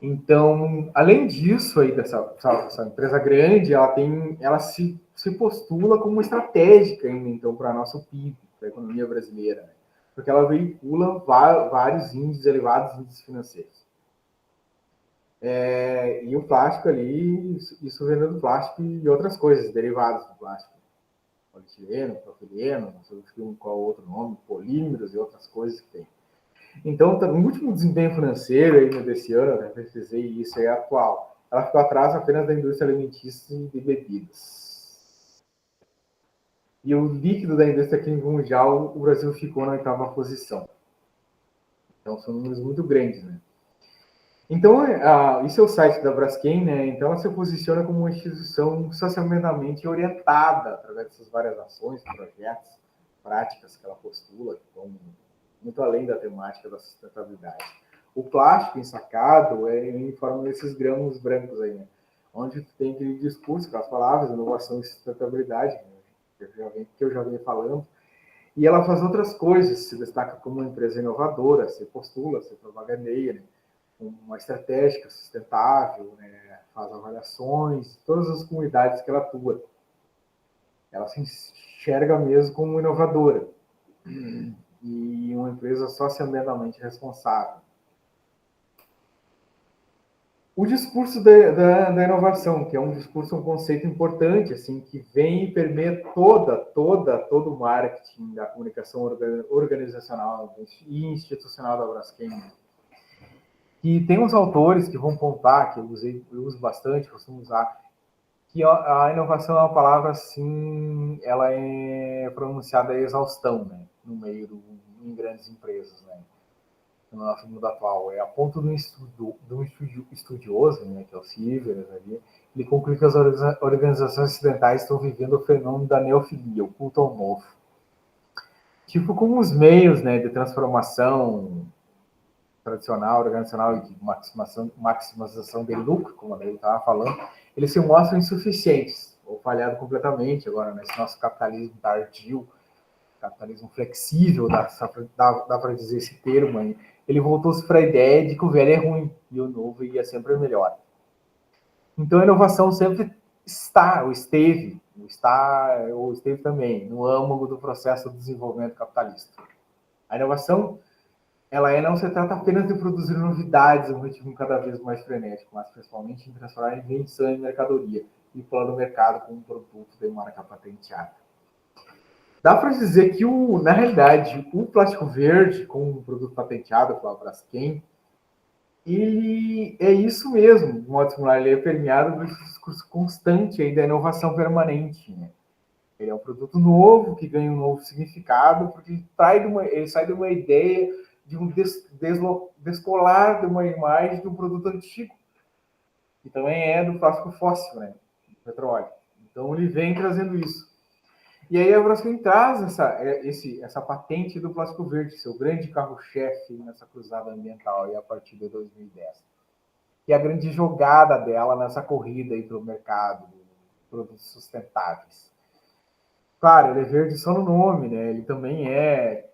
Então, além disso aí dessa empresa grande, ela se postula como estratégica ainda, então, para nosso PIB. para a economia brasileira, né? Porque ela veicula vários índices, elevados índices financeiros. E o plástico ali, isso vendendo plástico e outras coisas derivadas do plástico. Polietileno, propileno, não sei qual outro nome, polímeros e outras coisas que tem. Então, no último desempenho financeiro aí desse ano, eu pesquisei isso, é atual. Ela ficou atrás apenas da indústria alimentícia e de bebidas. E o líquido da indústria química mundial, o Brasil ficou na 8ª posição. Então, são números muito grandes, né? Então, isso é o site da Braskem, né? Então, ela se posiciona como uma instituição socialmente orientada, através dessas várias ações, projetos, práticas que ela postula, que vão muito além da temática da sustentabilidade. O plástico ensacado é em forma desses grãos brancos aí, né? Onde tem aquele discurso, aquelas palavras, inovação e sustentabilidade, né? que eu já venho falando. E ela faz outras coisas, se destaca como uma empresa inovadora, se postula, se propagandeia, né? Uma estratégica sustentável, né? Faz avaliações, todas as comunidades que ela atua. Ela se enxerga mesmo como inovadora e uma empresa socioambientalmente responsável. O discurso da inovação, que é um discurso, um conceito importante, assim, que vem e permeia todo o marketing da comunicação organizacional e institucional da Braskem. E tem uns autores que vão pontar, que eu uso bastante, costumo usar, que a inovação é uma palavra, assim, ela é pronunciada a exaustão, né, no meio em grandes empresas, né, no nosso mundo atual. É a ponto de um estudioso, né, que é o Sivers, ali, ele conclui que as organizações ocidentais estão vivendo o fenômeno da neofilia, o culto ao novo. Tipo, como os meios, né, de transformação tradicional, organizacional e de maximização de lucro, como a Daí estava falando, eles se mostram insuficientes ou falhado completamente agora nesse nosso capitalismo tardio, capitalismo flexível, dá para dizer esse termo aí. Ele voltou-se para a ideia de que o velho é ruim e o novo ia sempre melhor. Então a inovação sempre esteve também no âmago do processo de desenvolvimento capitalista. A inovação, não se trata apenas de produzir novidades a um ritmo cada vez mais frenético, mas principalmente em transformar invenção em mercadoria e pôr no mercado como um produto de marca patenteada. Dá para dizer que, na realidade, o plástico verde, como um produto patenteado pela Braskem, ele é isso mesmo, de modo similar, ele é permeado por esse discurso constante aí da inovação permanente, né? Ele é um produto novo, que ganha um novo significado, porque ele sai de uma ideia de um descolar de uma imagem de um produto antigo, que também é do plástico fóssil, né? Do petróleo. Então, ele vem trazendo isso. E aí a Braskem traz essa patente do plástico verde, seu grande carro-chefe nessa cruzada ambiental aí a partir de 2010. E a grande jogada dela nessa corrida aí para o mercado de produtos sustentáveis. Claro, ele é verde só no nome, né? Ele também é,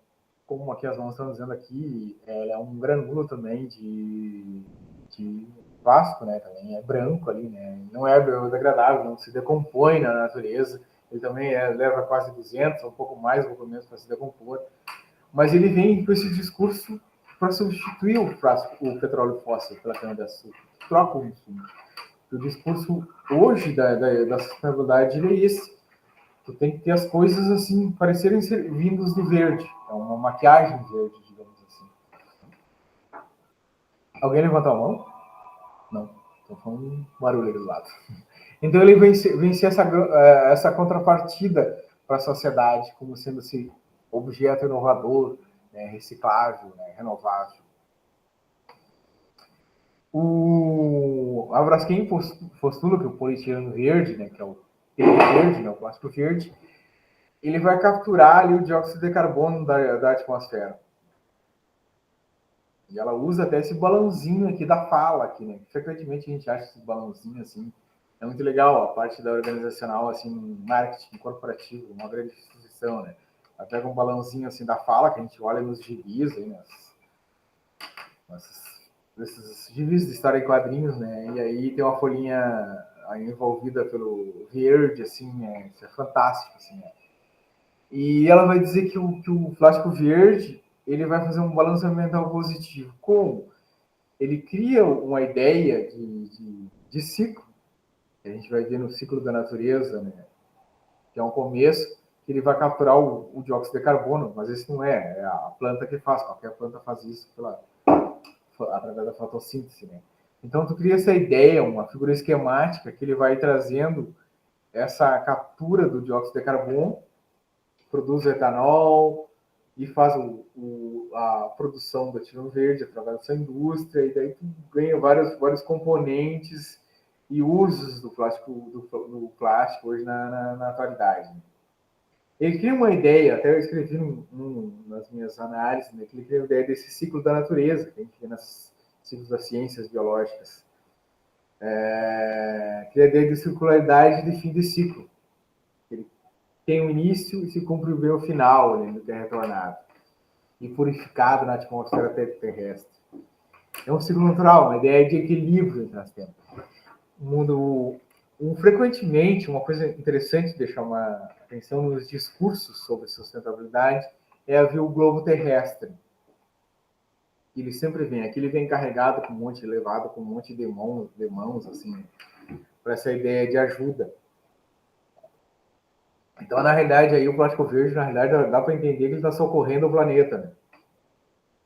como aqui as mãos estão dizendo aqui, é um granulo também de plástico, né? Também é branco ali, né? Não é biodegradável, não se decompõe na natureza. Ele também leva quase 200, um pouco mais, um pouco menos para se decompor. Mas ele vem com esse discurso para substituir o petróleo fóssil pela cana-de-açúcar. Troca o insumo. O discurso hoje da sustentabilidade é esse. Tu tem que ter as coisas assim, parecerem ser vindas do verde. É uma maquiagem verde, digamos assim. Alguém levantou a mão? Não. Estou falando um barulho ali do lado. Então ele vence essa contrapartida para a sociedade como sendo esse objeto inovador, né, reciclável, né, renovável. A Braskem postula que o polietileno verde, né, que é o verde, né, o plástico verde, ele vai capturar ali o dióxido de carbono da atmosfera. E ela usa até esse balãozinho aqui da fala, aqui, né? Frequentemente a gente acha esse balãozinho assim. É muito legal a parte da organizacional, assim, marketing corporativo, uma grande instituição, né? Ela pega um balãozinho assim da fala, que a gente olha nos gibis, aí, esses gibis de história em quadrinhos, né? E aí tem uma folhinha envolvida pelo verde, assim, isso é fantástico, assim, né? E ela vai dizer que o plástico verde ele vai fazer um balanço ambiental positivo. Como? Ele cria uma ideia de ciclo, que a gente vai ver no ciclo da natureza, né? Que é um começo, que ele vai capturar o dióxido de carbono, mas esse não é a planta que faz, qualquer planta faz isso através da fotossíntese, né? Então, tu cria essa ideia, uma figura esquemática, que ele vai trazendo essa captura do dióxido de carbono, produz o etanol e faz a produção do ativo verde através dessa indústria, e daí tu ganha vários componentes e usos do plástico hoje na atualidade. Ele cria uma ideia, até eu escrevi nas minhas análises, né, que ele cria uma ideia desse ciclo da natureza, que a gente vê nos ciclos das ciências biológicas. Cria a ideia de circularidade de fim de ciclo. Ele tem um início e se cumpre bem o final, né, que é retornado e purificado na atmosfera terrestre. É um ciclo natural, uma ideia de equilíbrio entre as tempos. Frequentemente, uma coisa interessante de deixar uma atenção nos discursos sobre sustentabilidade é haver o globo terrestre. Ele sempre vem, aqui ele vem carregado com um monte, levado com um monte de mãos assim, para essa ideia de ajuda. Então, na realidade, aí o plástico verde, na realidade, dá para entender que ele está socorrendo o planeta, né?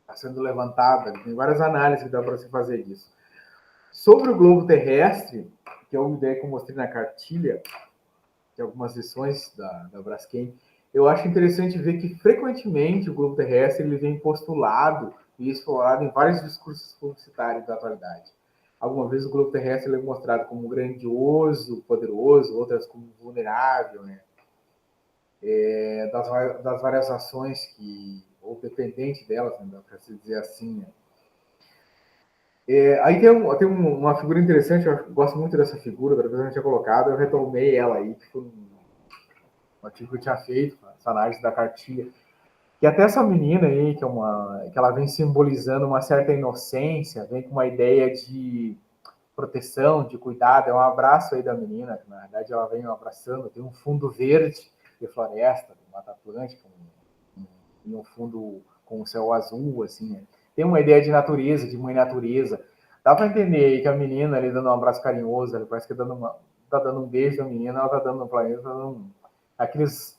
Está sendo levantado, tem várias análises que dá para se fazer disso. Sobre o globo terrestre, que é uma ideia que eu mostrei na cartilha, de algumas lições da Braskem, eu acho interessante ver que frequentemente o globo terrestre ele vem postulado e explorado em vários discursos publicitários da atualidade. Alguma vez o globo terrestre ele é mostrado como grandioso, poderoso, outras como vulnerável, né? Das várias ações ou dependente delas, né, para se dizer assim, né? Aí tem uma figura interessante, eu gosto muito dessa figura, da vez que eu tinha colocado, eu retomei ela aí, que foi um artigo que eu tinha feito, essa análise da cartilha, que até essa menina aí, que ela vem simbolizando uma certa inocência, vem com uma ideia de proteção, de cuidado, é um abraço aí da menina, que na verdade ela vem abraçando, tem um fundo verde de floresta, de Mata Atlântica, e um fundo com o céu azul, assim, né? Tem uma ideia de natureza, de mãe natureza. Dá para entender que a menina ali dando um abraço carinhoso, ela parece que tá dando um beijo na menina, ela tá dando no planeta, tá dando aquelas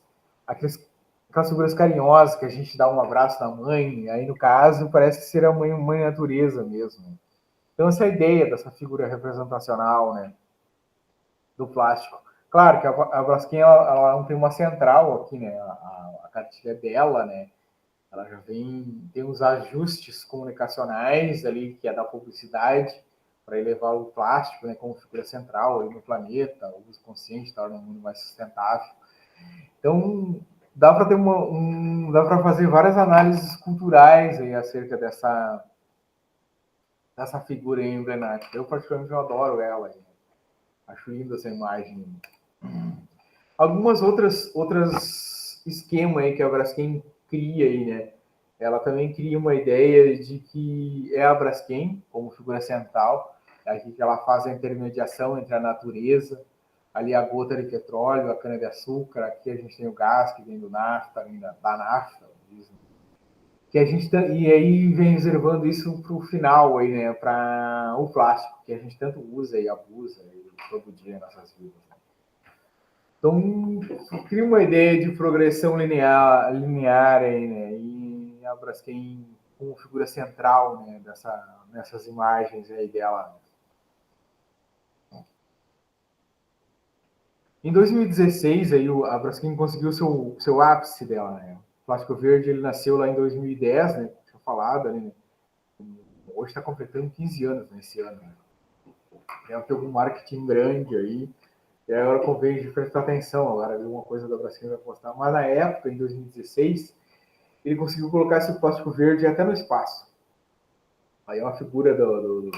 figuras carinhosas que a gente dá um abraço na mãe, aí no caso parece ser a mãe natureza mesmo. Então essa ideia dessa figura representacional, né, do plástico. Claro que a Braskem ela não tem uma central aqui, né, a cartilha dela, né, ela já tem uns ajustes comunicacionais ali, que é da publicidade, para elevar o plástico, né, como figura central aí no planeta, o uso consciente, torna o mundo mais sustentável. Então, dá para dá para fazer várias análises culturais aí acerca dessa figura emblemática. Eu particularmente adoro ela, aí. Acho linda essa imagem. Algumas outras esquemas aí que a Braskem cria aí, né? Ela também cria uma ideia de que é a Braskem como figura central, aqui que ela faz a intermediação entre a natureza, ali a gota de petróleo, a cana-de-açúcar, aqui a gente tem o gás que vem do nafta, da nafta, que a gente e aí vem reservando isso para o final aí, né, para o plástico que a gente tanto usa e abusa aí, todo dia em nossas vidas. Então, cria uma ideia de progressão linear aí, né, e a Braskem como figura central, né, nessas imagens aí dela. Em 2016, aí, a Braskem conseguiu seu ápice dela, né? O Plástico Verde ele nasceu lá em 2010, né? Tinha falado ali, né? Hoje está completando 15 anos nesse ano. Né? Já tem um marketing grande aí. E agora convém de prestar atenção. Agora viu uma coisa da Braskem vai postar. Mas na época, em 2016, ele conseguiu colocar esse Plástico Verde até no espaço. Aí é uma figura do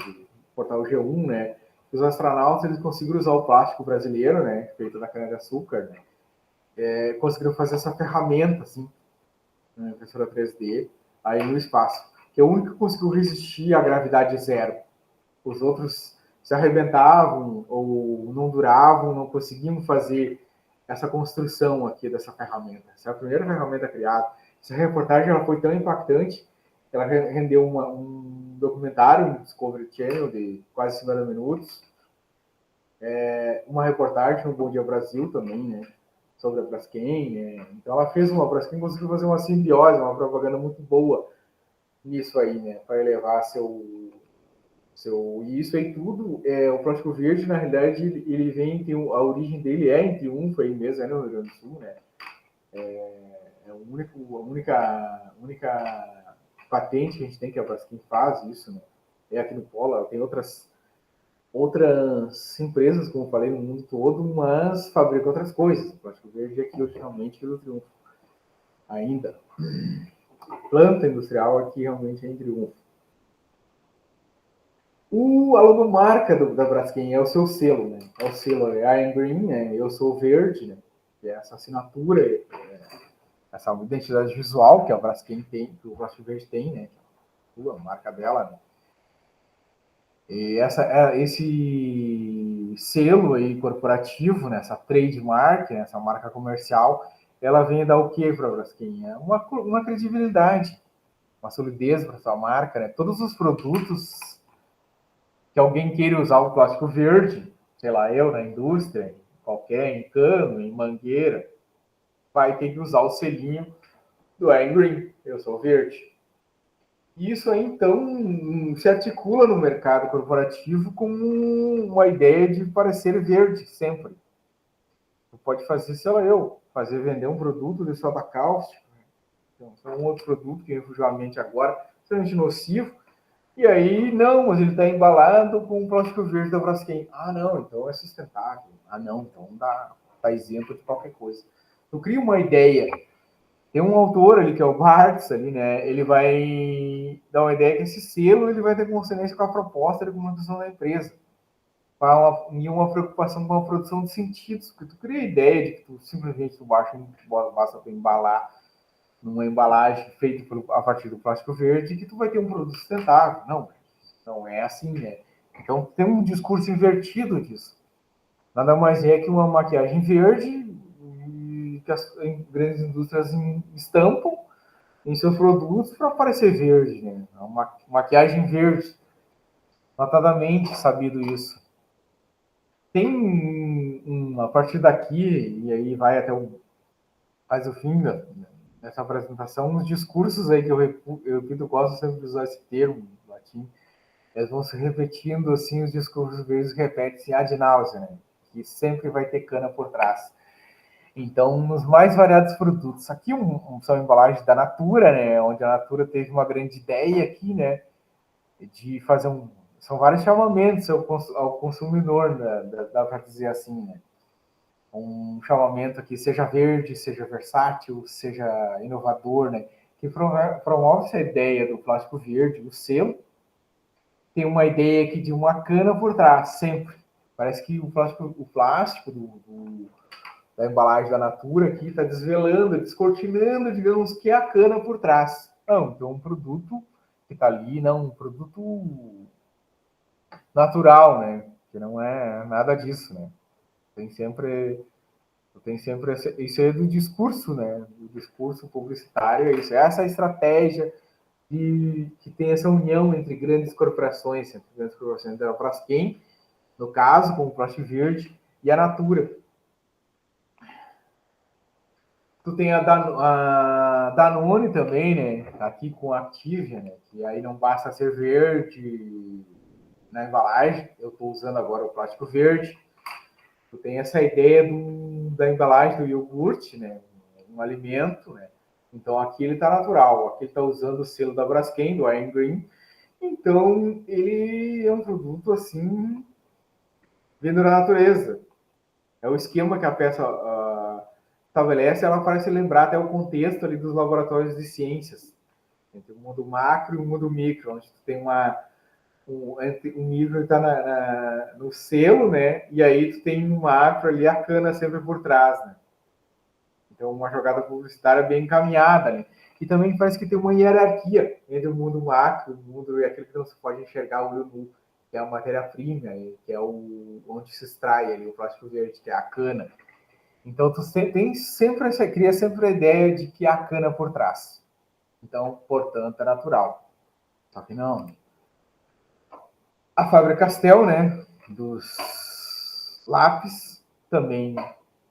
portal G1, né? Os astronautas eles conseguiram usar o plástico brasileiro, né, feito da cana-de-açúcar, né, conseguiram fazer essa ferramenta, assim, na impressora 3D, aí no espaço, que é o único que conseguiu resistir à gravidade zero. Os outros se arrebentavam ou não duravam, não conseguiam fazer essa construção aqui dessa ferramenta. Essa é a primeira ferramenta criada. Essa reportagem ela foi tão impactante, ela rendeu um documentário no Discovery Channel de quase 50 minutos, uma reportagem no Bom Dia Brasil também, né, sobre a Braskem, né. Então ela fez a Braskem conseguiu fazer uma simbiose, uma propaganda muito boa nisso aí, né, para elevar isso aí tudo, o plástico verde, na realidade, ele vem, a origem dele é em Triunfo, aí mesmo, no Rio Grande do Sul, né? A única patente que a gente tem, que a Braskem faz isso, né? É aqui no Polo, tem outras empresas, como eu falei, no mundo todo, mas fabricam outras coisas. O plástico verde é aqui, originalmente, do Triunfo. Ainda. Planta industrial aqui, realmente, é em Triunfo. A logomarca da Braskem é o seu selo, né? É o selo I am green, né? Eu sou verde, né? Que é essa assinatura, essa identidade visual que a Braskem tem, que o Plástico Verde tem, né? A marca dela, né? E esse selo aí corporativo, né? Essa trademark, né? Essa marca comercial, ela vem dar o que para a Braskem? É uma credibilidade, uma solidez para sua marca, né? Todos os produtos que alguém queira usar o plástico verde, sei lá, eu na indústria, qualquer, em cano, em mangueira, vai ter que usar o selinho do I'm Green, eu sou verde. Isso aí, então, se articula no mercado corporativo como uma ideia de parecer verde sempre. Tu pode fazer, sei lá, vender um produto de soda cáustica, então, um outro produto que me fugiu à mente agora, extremamente nocivo. E aí, não, mas ele está embalado com plástico verde da Braskem. Ah, não, então é sustentável. Ah, não, então está isento de qualquer coisa. Eu crio uma ideia. Tem um autor ali, que é o Barthes, ali, né? Ele vai dar uma ideia que esse selo ele vai ter consonância com a proposta de comunicação da empresa. E uma preocupação com a produção de sentidos. Porque tu cria a ideia de que tu simplesmente basta tu embalar numa embalagem feita a partir do plástico verde, que tu vai ter um produto sustentável. Não é assim, né? Então tem um discurso invertido disso. Nada mais é que uma maquiagem verde que as grandes indústrias estampam em seus produtos para parecer verde, né? Uma maquiagem verde, notadamente sabido isso. Tem a partir daqui, e aí vai até faz o fim dessa apresentação, uns discursos aí que eu repito, eu gosto sempre de usar esse termo latim, eles vão se repetindo assim, os discursos vezes repetem-se ad nauseam, né? Que sempre vai ter cana por trás. Então, nos mais variados produtos, aqui são embalagens da Natura, né? Onde a Natura teve uma grande ideia aqui, né? De fazer são vários chamamentos ao consumidor, né? Dá para dizer assim, né? Um chamamento aqui, seja verde, seja versátil, seja inovador, né? Que promove essa ideia do plástico verde, o selo, tem uma ideia aqui de uma cana por trás, sempre. Parece que o plástico da embalagem da Natura aqui está desvelando, descortinando, digamos, que é a cana por trás. Não, então um produto que está ali, não, um produto natural, né? Que não é nada disso, né? Tem sempre isso é do discurso, né? Do discurso publicitário, é isso. Essa estratégia que tem essa união entre grandes corporações, da Braskem, no caso, com o Plástico Verde, e a Natura. Tu tem a Danone também, né? Aqui com a Activia, né? Que aí não basta ser verde na embalagem. Eu estou usando agora o plástico verde. Tu tem essa ideia da embalagem do iogurte, né? Um alimento, né? Então aqui ele está natural. Aqui ele está usando o selo da Braskem, do I Am Green. Então ele é um produto assim vindo da natureza. É o esquema que a peça estabelece, ela parece lembrar até o contexto ali dos laboratórios de ciências, entre o mundo macro e o mundo micro, onde tu tem um micro está no selo, né? E aí tu tem um macro ali, a cana sempre por trás, né? Então uma jogada publicitária bem encaminhada, né? E também parece que tem uma hierarquia entre o mundo macro, o mundo e aquilo que não se pode enxergar o olho nu, que é a matéria-prima, que é onde se extrai ali o plástico verde, que é a cana. Então, cria sempre a ideia de que há cana por trás. Então, portanto, é natural. Só que não. A Faber-Castell, né, dos lápis, também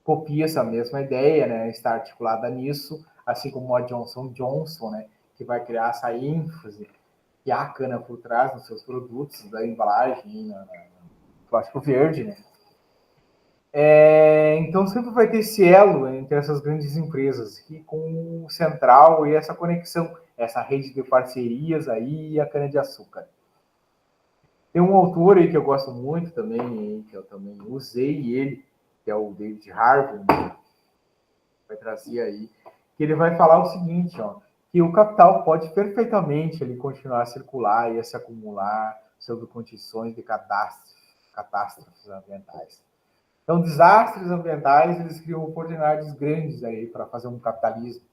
copia essa mesma ideia, né, está articulada nisso, assim como a Johnson Johnson, né, que vai criar essa ênfase que há cana por trás nos seus produtos, da embalagem, no plástico verde, né. Então sempre vai ter esse elo entre essas grandes empresas, e com o central e essa conexão, essa rede de parcerias aí e a cana-de-açúcar. Tem um autor aí que eu gosto muito também, que eu também usei ele, que é o David Harvey, né? Vai trazer aí, que ele vai falar o seguinte, ó, que o capital pode perfeitamente ele continuar a circular e a se acumular sob condições de catástrofes ambientais. Então, desastres ambientais, eles criam oportunidades grandes aí para fazer um capitalismo.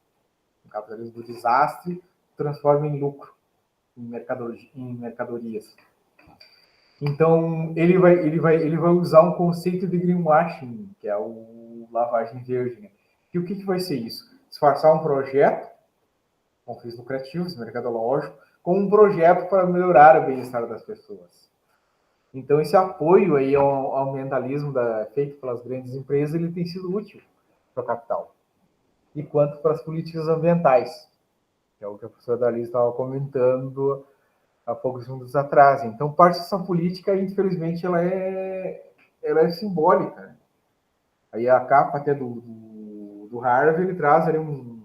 Um capitalismo do desastre transforma em lucro, em mercadorias. Então, ele vai usar um conceito de greenwashing, que é o lavagem verde. Né? E o que vai ser isso? Disfarçar um projeto com fins lucrativos, mercadológico, com um projeto para melhorar o bem-estar das pessoas. Então, esse apoio aí ao ambientalismo feito pelas grandes empresas, ele tem sido útil para o capital. E quanto para as políticas ambientais, que é o que a professora Dalisa estava comentando há poucos minutos atrás. Então, parte dessa política, infelizmente, ela é simbólica. Né? Aí a capa até do Harvard, ele traz ali um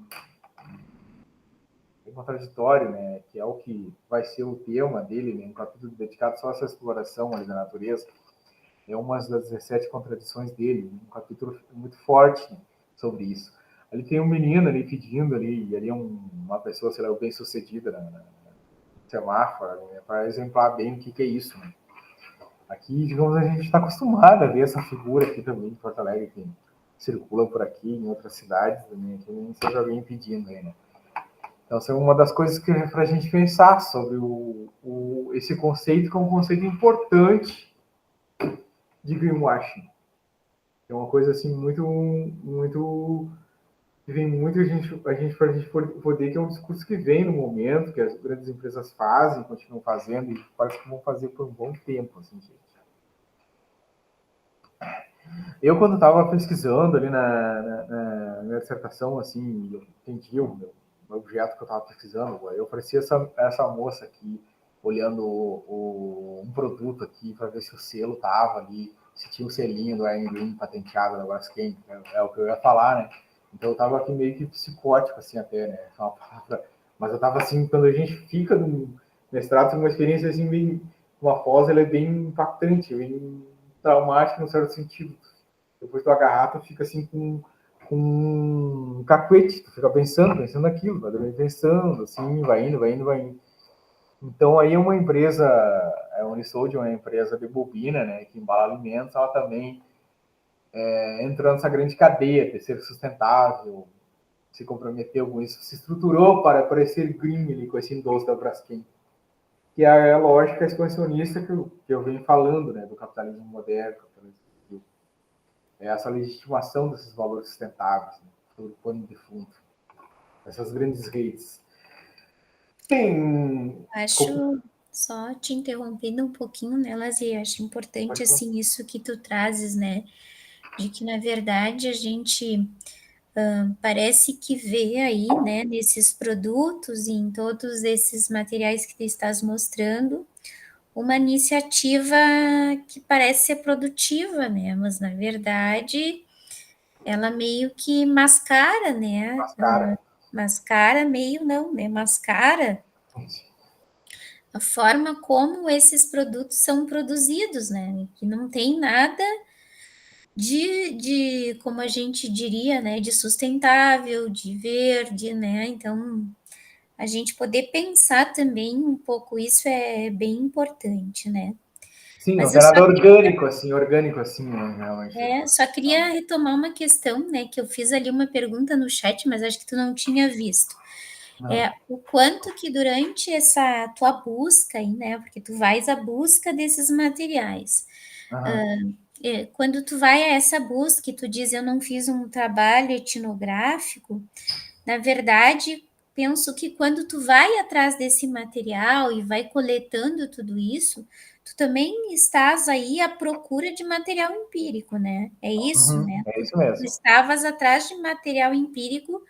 contraditório, né? Que é o que vai ser o tema dele, né? Um capítulo dedicado só a essa exploração ali da natureza. É uma das 17 contradições dele, um capítulo muito forte, né, sobre isso. Ali tem um menino ali pedindo ali, e ali é uma pessoa, sei lá, bem sucedida na semáforo, né, para exemplar bem o que é isso. Né? Aqui, digamos, a gente está acostumado a ver essa figura aqui também em Porto Alegre, que circula por aqui, em outras cidades também, que nem seja alguém pedindo aí, né? Então, essa é uma das coisas que é para a gente pensar sobre esse conceito, que é um conceito importante de greenwashing. É uma coisa assim muito que vem muito para a gente poder, que é um discurso que vem no momento, que as grandes empresas fazem, continuam fazendo, e parece que vão fazer por um bom tempo, assim, gente. Eu, quando estava pesquisando ali na minha dissertação, assim, eu entendi o meu objeto que eu estava pesquisando, eu ofereci essa moça aqui, olhando um produto aqui, para ver se o selo estava ali, se tinha o selinho do Iron Green patenteado da Braskem, é o que eu ia falar, né? Então eu estava aqui meio que psicótico, assim, até, né? Uma palavra, mas eu estava assim, quando a gente fica no mestrado, tem uma experiência assim, bem, uma pós, ela é bem impactante, bem traumática, no certo sentido. Depois tu agarrar, tu fica assim com um cacuete, tu fica pensando naquilo, vai dormir pensando, assim, vai indo. Então aí uma empresa, a Unisold é uma empresa de bobina, né, que embala alimentos, ela também entrou nessa grande cadeia de ser sustentável, se comprometeu com isso, se estruturou para parecer green ali, com esse endosso da Braskem, que é a lógica expansionista que eu venho falando, né, do capitalismo moderno, essa legitimação desses valores sustentáveis, né, do pano de fundo, essas grandes redes. Tem. Desculpa. Acho, só te interrompendo um pouquinho, né, Lazier, acho importante, assim, isso que tu trazes, né, de que, na verdade, a gente parece que vê aí, né, nesses produtos e em todos esses materiais que tu estás mostrando, uma iniciativa que parece ser produtiva, né, mas, na verdade, ela meio que mascara, né, Mascara. mascara meio não, né, mascara a forma como esses produtos são produzidos, né? Que não tem nada como a gente diria, né? De sustentável, de verde, né? Então, a gente poder pensar também um pouco isso é bem importante, né? Sim, não Mas tem eu só nada queria, orgânico assim, né, realmente. só queria retomar uma questão, né? Que eu fiz ali uma pergunta no chat, mas acho que tu não tinha visto. Não. O quanto que durante essa tua busca aí, né, porque tu vais à busca desses materiais, Aham. quando tu vai a essa busca e tu diz eu não fiz um trabalho etnográfico, na verdade, penso que quando tu vai atrás desse material e vai coletando tudo isso, tu também estás aí à procura de material empírico, né? É isso, né? É isso Tu mesmo. estavas atrás de material empírico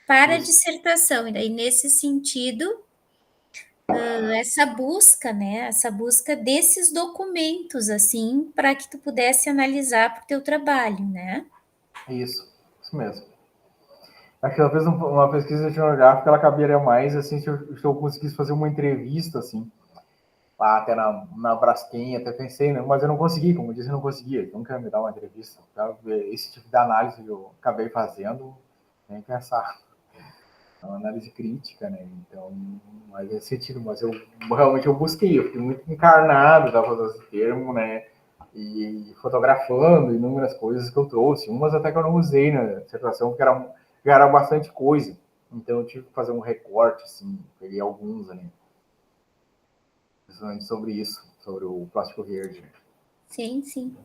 para a Isso. dissertação, e daí nesse sentido, essa busca, né? Essa busca desses documentos, assim, para que tu pudesse analisar para o teu trabalho, né? Isso mesmo. Acho que talvez uma pesquisa etnográfica ela caberia mais assim se eu conseguisse fazer uma entrevista assim lá até na Braskem, até pensei, né? Mas eu não consegui, como eu disse, eu não conseguia. Nunca me dar uma entrevista. Tá? Esse tipo de análise que eu acabei fazendo, nem pensar. É uma análise crítica, né? Então, mas nesse sentido, mas eu realmente eu busquei, eu fiquei muito encarnado, dá para usar esse termo, né? E fotografando inúmeras coisas que eu trouxe, umas até que eu não usei na dissertação, porque era bastante coisa. Então eu tive que fazer um recorte, assim, peguei alguns ali, principalmente sobre isso, sobre o plástico verde. Sim, sim,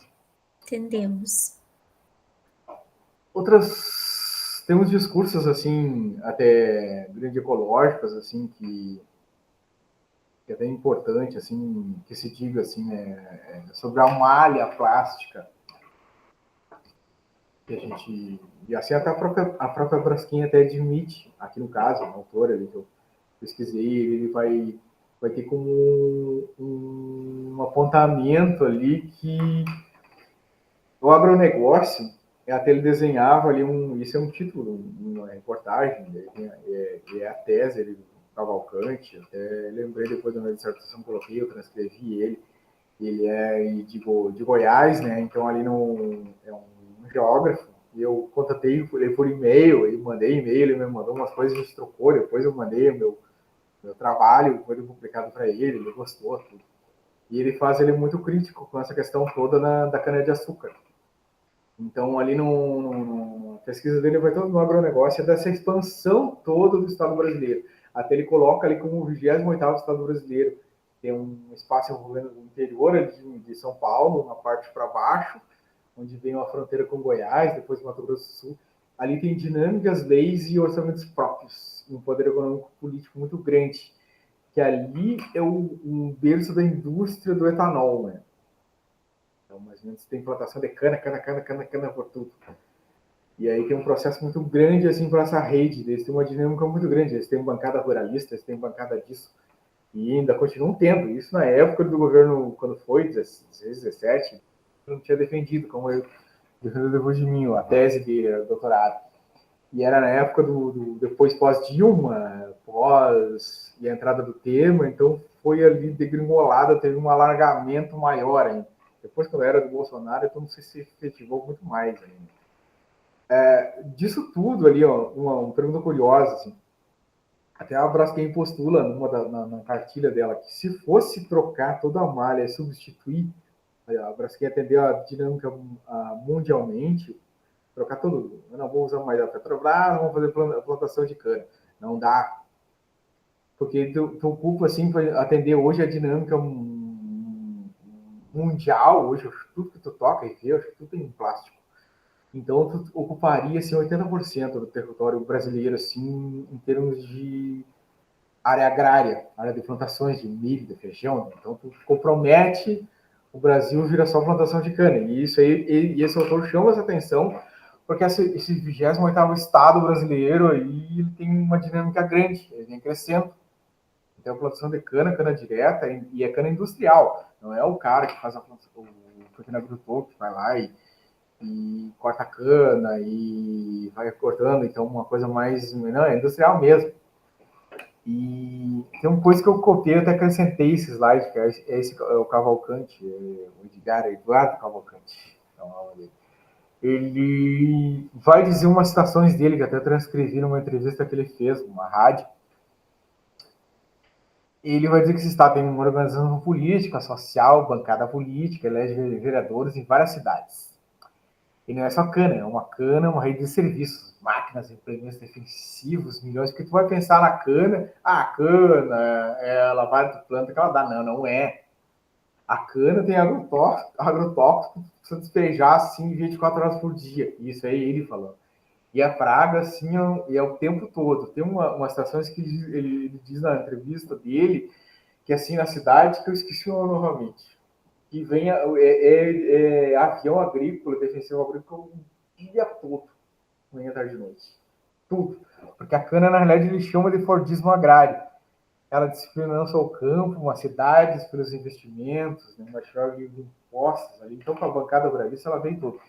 entendemos. Temos discursos, assim, até grande ecológicos, assim, que é bem importante, assim, que se diga, assim, né, sobre a malha plástica que a gente... E assim até a própria Braskem até admite, aqui no caso, o autor ali que eu pesquisei, ele vai ter como um apontamento ali que o agronegócio, até ele desenhava ali isso é um título, uma reportagem, é a tese ele, Cavalcante, até lembrei depois da minha dissertação, coloquei, eu transcrevi ele é de Goiás, né? Então ali é um geógrafo. E eu contatei ele por e-mail, ele mandei e-mail, ele me mandou umas coisas, a gente trocou, depois eu mandei o meu trabalho, foi publicado para ele gostou, tudo. E ele faz ele muito crítico com essa questão toda da cana-de-açúcar. Então, ali no pesquisa dele vai todo no agronegócio, dessa expansão toda do Estado brasileiro. Até ele coloca ali como o 28º Estado brasileiro. Tem um espaço envolvendo o interior de São Paulo, na parte para baixo, onde vem uma fronteira com Goiás, depois Mato Grosso do Sul. Ali tem dinâmicas, leis e orçamentos próprios, um poder econômico político muito grande, que ali é um berço da indústria do etanol, né? Então, mais ou menos tem plantação de cana por tudo. E aí tem um processo muito grande assim para essa rede. Eles têm uma dinâmica muito grande. Eles têm bancada ruralista, eles têm bancada disso. E ainda continuam tendo. Isso na época do governo, quando foi, 16, 17, não tinha defendido, como eu defendo depois de mim, a tese dele, era doutorado. E era na época depois pós-Dilma, e a entrada do tema, então foi ali degringolada, teve um alargamento maior ainda. Depois, quando era do Bolsonaro, então não sei se efetivou muito mais ainda. Disso tudo ali, ó, uma pergunta curiosa, assim. Até a Braskem postula na cartilha dela que se fosse trocar toda a malha e substituir, a Braskem atendeu a dinâmica mundialmente, trocar tudo. Eu não vou usar mais a Petrobras, vamos fazer plantação de cana. Não dá. Porque tu ocupa, assim, para atender hoje a dinâmica mundial, hoje, tudo que tu toca e vê, acho que tudo tem plástico. Então, tu ocuparia, assim, 80% do território brasileiro, assim, em termos de área agrária, área de plantações de milho, de feijão. Né? Então, tu compromete o Brasil vira só plantação de cana. E isso aí, e esse autor chama essa atenção porque esse 28º estado brasileiro aí ele tem uma dinâmica grande, ele vem crescendo. Então, a plantação de cana, cana direta, e é cana industrial. Não é o cara que faz o pequeno agricultor que vai lá e corta a cana e vai cortando, então uma coisa mais... Não, é industrial mesmo. E tem uma coisa que eu copiei, até acrescentei esse slide, que é o Cavalcante, o Edgar Eduardo Cavalcante, é o nome dele. Ele vai dizer umas citações dele, que até transcrevi numa entrevista que ele fez, numa rádio. Ele vai dizer que esse Estado tem uma organização política, social, bancada política, elege vereadores em várias cidades. E não é só cana, é uma rede de serviços, máquinas, implementos defensivos, milhões, porque tu vai pensar na cana, a cana, ela vai de planta que ela dá. Não, não é. A cana tem agrotóxico que precisa despejar assim 24 horas por dia. Isso é ele falando. E a praga, assim, é o tempo todo. Tem uma situação que ele diz na entrevista dele, que assim, na cidade, que eu esqueci o nome novamente, que vem avião agrícola, defensivo agrícola, o dia todo, manhã, tarde e noite. Tudo. Porque a cana, na realidade, ele chama de Fordismo agrário. Ela disciplina não só o campo, as cidades pelos investimentos, né, uma chave de impostos ali. Então, para a bancada bravista, ela vem tudo.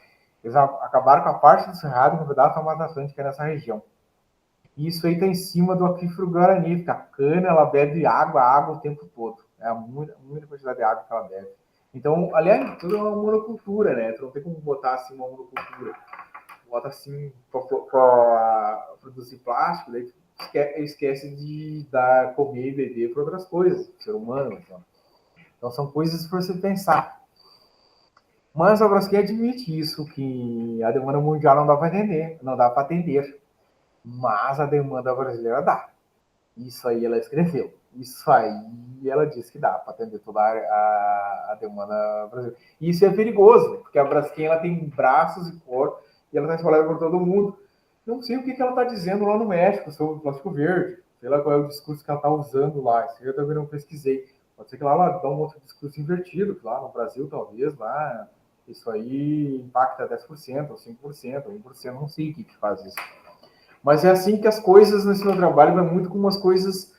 Eles acabaram com a parte do Cerrado e convidaram a Mata Atlântica nessa região. E isso aí está em cima do aquífero Guarani, a cana ela bebe água o tempo todo. É muita quantidade de água que ela bebe. Então, aliás, tudo é uma monocultura, né? Tu não tem como botar assim uma monocultura. Bota assim para produzir plástico, daí esquece de dar, comer e beber para outras coisas, ser humano. Então são coisas para você pensar. Mas a Braskem admite isso, que a demanda mundial não dá para atender, não dá para atender. Mas a demanda brasileira dá. Isso aí ela escreveu. Isso aí ela disse que dá para atender toda a demanda brasileira. E isso é perigoso, porque a Braskem ela tem braços e corpo e ela está espalhada por todo mundo. Não sei o que ela está dizendo lá no México sobre o plástico verde. Sei lá qual é o discurso que ela está usando lá. Isso eu também não pesquisei. Pode ser que lá ela dá um outro discurso invertido. Lá no Brasil, talvez, lá isso aí impacta 10%, ou 5%, ou 1%. Não sei o que faz isso. Mas é assim que as coisas nesse meu trabalho vai muito com umas coisas,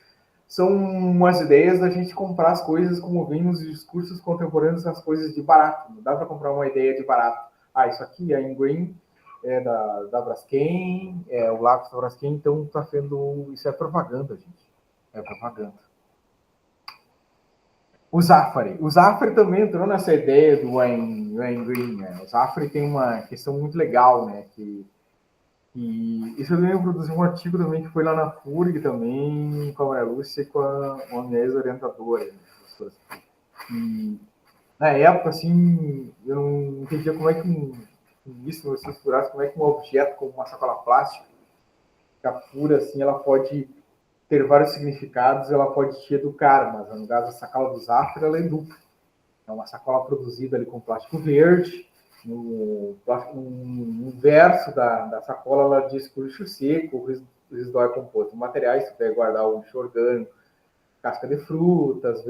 são umas ideias da gente comprar as coisas como vem nos discursos contemporâneos, as coisas de barato. Não dá para comprar uma ideia de barato. Ah, isso aqui é Ingreen, é da Braskem, é o lápis da Braskem, então tá sendo, isso é propaganda, gente. É propaganda. O Zafari também entrou nessa ideia do Wayne Green, né? O Zafari tem uma questão muito legal, né? E isso eu lembro produzir um artigo também que foi lá na FURG também, com a Maria Lúcia e com a minha ex-orientadora. Né, e na época, assim, eu não entendia como é que isso, se estruturasse, como é que um objeto como uma sacola plástica, que a fura, assim, ela pode ter vários significados, ela pode te educar, mas no caso a sacola do Zafra, ela educa. É uma sacola produzida ali com plástico verde. No verso da sacola, ela diz que o lixo seco, o residual é composto de materiais, você deve guardar o lixo orgânico, casca de frutas,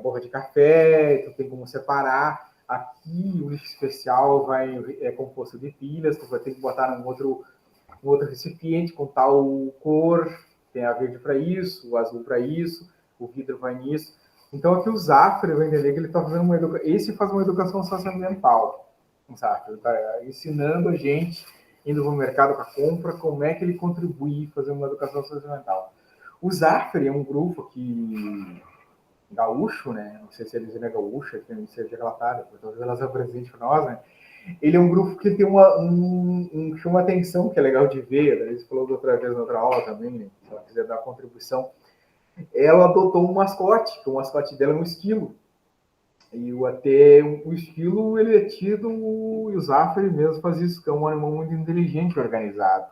borra de café, então tem como separar. Aqui o lixo especial é composto de pilhas, você vai ter que botar um outro recipiente com tal cor, tem a verde para isso, o azul para isso, o vidro vai nisso. Então aqui o Zafra vai entender que ele está fazendo uma educação, esse faz uma educação socioambiental. O Zafra está ensinando a gente, indo no mercado para compra, como é que ele contribui a fazer uma educação socioambiental. O Zafra é um grupo aqui gaúcho, né? Não sei se eles é gaúcho, que não seja relatada, talvez elas apresentem para nós, né? Ele é um grupo que tem chama atenção, que é legal de ver, a gente falou outra vez na outra aula também, né? Se ela quiser dar contribuição. Ela adotou um mascote, que o mascote dela é um esquilo. E até o esquilo, ele é tido, e o Zafra mesmo faz isso, que é um animal muito inteligente e organizado.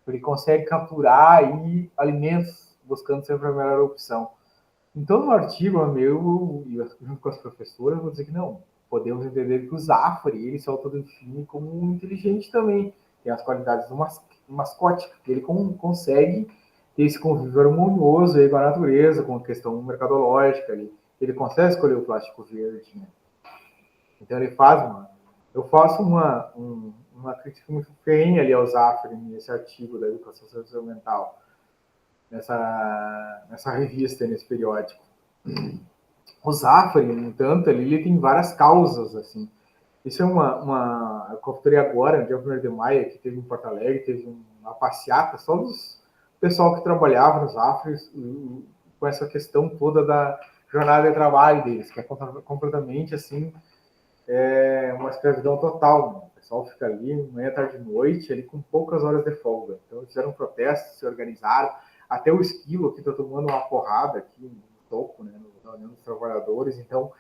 Ele consegue capturar aí alimentos, buscando sempre a melhor opção. Então, no artigo meu, junto com as professoras, eu vou dizer que não. Podemos entender que o Zafari, ele se autodefine como um inteligente também. Tem as qualidades do mascote. Ele consegue ter esse convívio harmonioso aí com a natureza, com a questão mercadológica. Ele consegue escolher o plástico verde. Né? Então, ele faz eu faço uma crítica muito ferrenha ali ao Zafari nesse artigo da educação socioambiental, nessa revista, nesse periódico. O Zafari, no entanto, ele tem várias causas, assim. Isso é eu capturei agora, no dia 1º de maio, que teve em Porto Alegre, teve uma passeata só dos pessoal que trabalhava nos Zafari, com essa questão toda da jornada de trabalho deles, que é completamente, assim, uma escravidão total. Né? O pessoal fica ali manhã, tarde e noite, ali com poucas horas de folga. Então, eles fizeram protestos, se organizaram. Até o Esquilo aqui está tomando uma porrada aqui no topo, né, na União dos Trabalhadores. Então,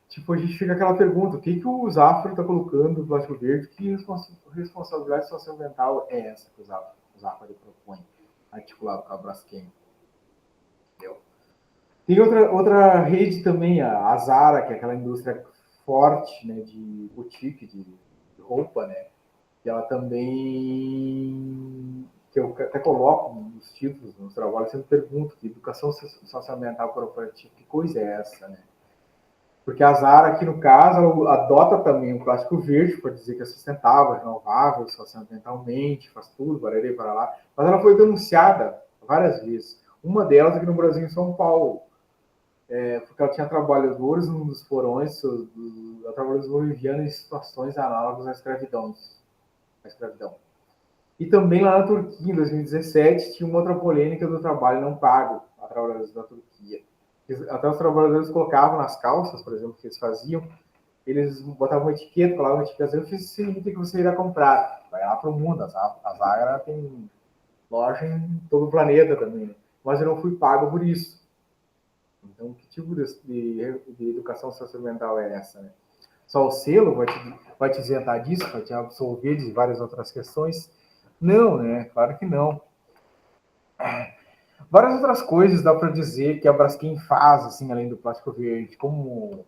tipo, a gente fica aquela pergunta, o que o Zafra está colocando no plástico verde? Que responsabilidade socioambiental é essa que o Zafra propõe, articulado com a Braskem? Entendeu? Tem outra rede também, a Zara, que é aquela indústria forte, né, de boutique, de roupa, né, que ela também, que eu até coloco nos títulos, nos trabalhos, sempre pergunto que educação socioambiental corporativa, que coisa é essa, né? Porque a Zara, aqui no caso, adota também o plástico verde, para dizer que é sustentável, renovável, socioambientalmente, faz tudo, para lá. Mas ela foi denunciada várias vezes. Uma delas aqui no Brasil, em São Paulo, porque ela tinha trabalhadores num dos porões, trabalhadores bolivianos em situações análogas à escravidão. E também lá na Turquia, em 2017, tinha uma outra polêmica do trabalho não pago a trabalhadores da Turquia. Até os trabalhadores colocavam nas calças, por exemplo, que eles faziam, eles botavam uma etiqueta, falavam uma etiqueta, eu fiz esse item que você irá comprar. Vai lá para o mundo, a Zara tem loja em todo o planeta também, né? Mas eu não fui pago por isso. Então, que tipo de educação socioambiental é essa, né? Só o selo vai te isentar disso, vai te absolver de várias outras questões? Não, né? Claro que não. Várias outras coisas dá para dizer que a Braskem faz, assim, além do plástico verde, como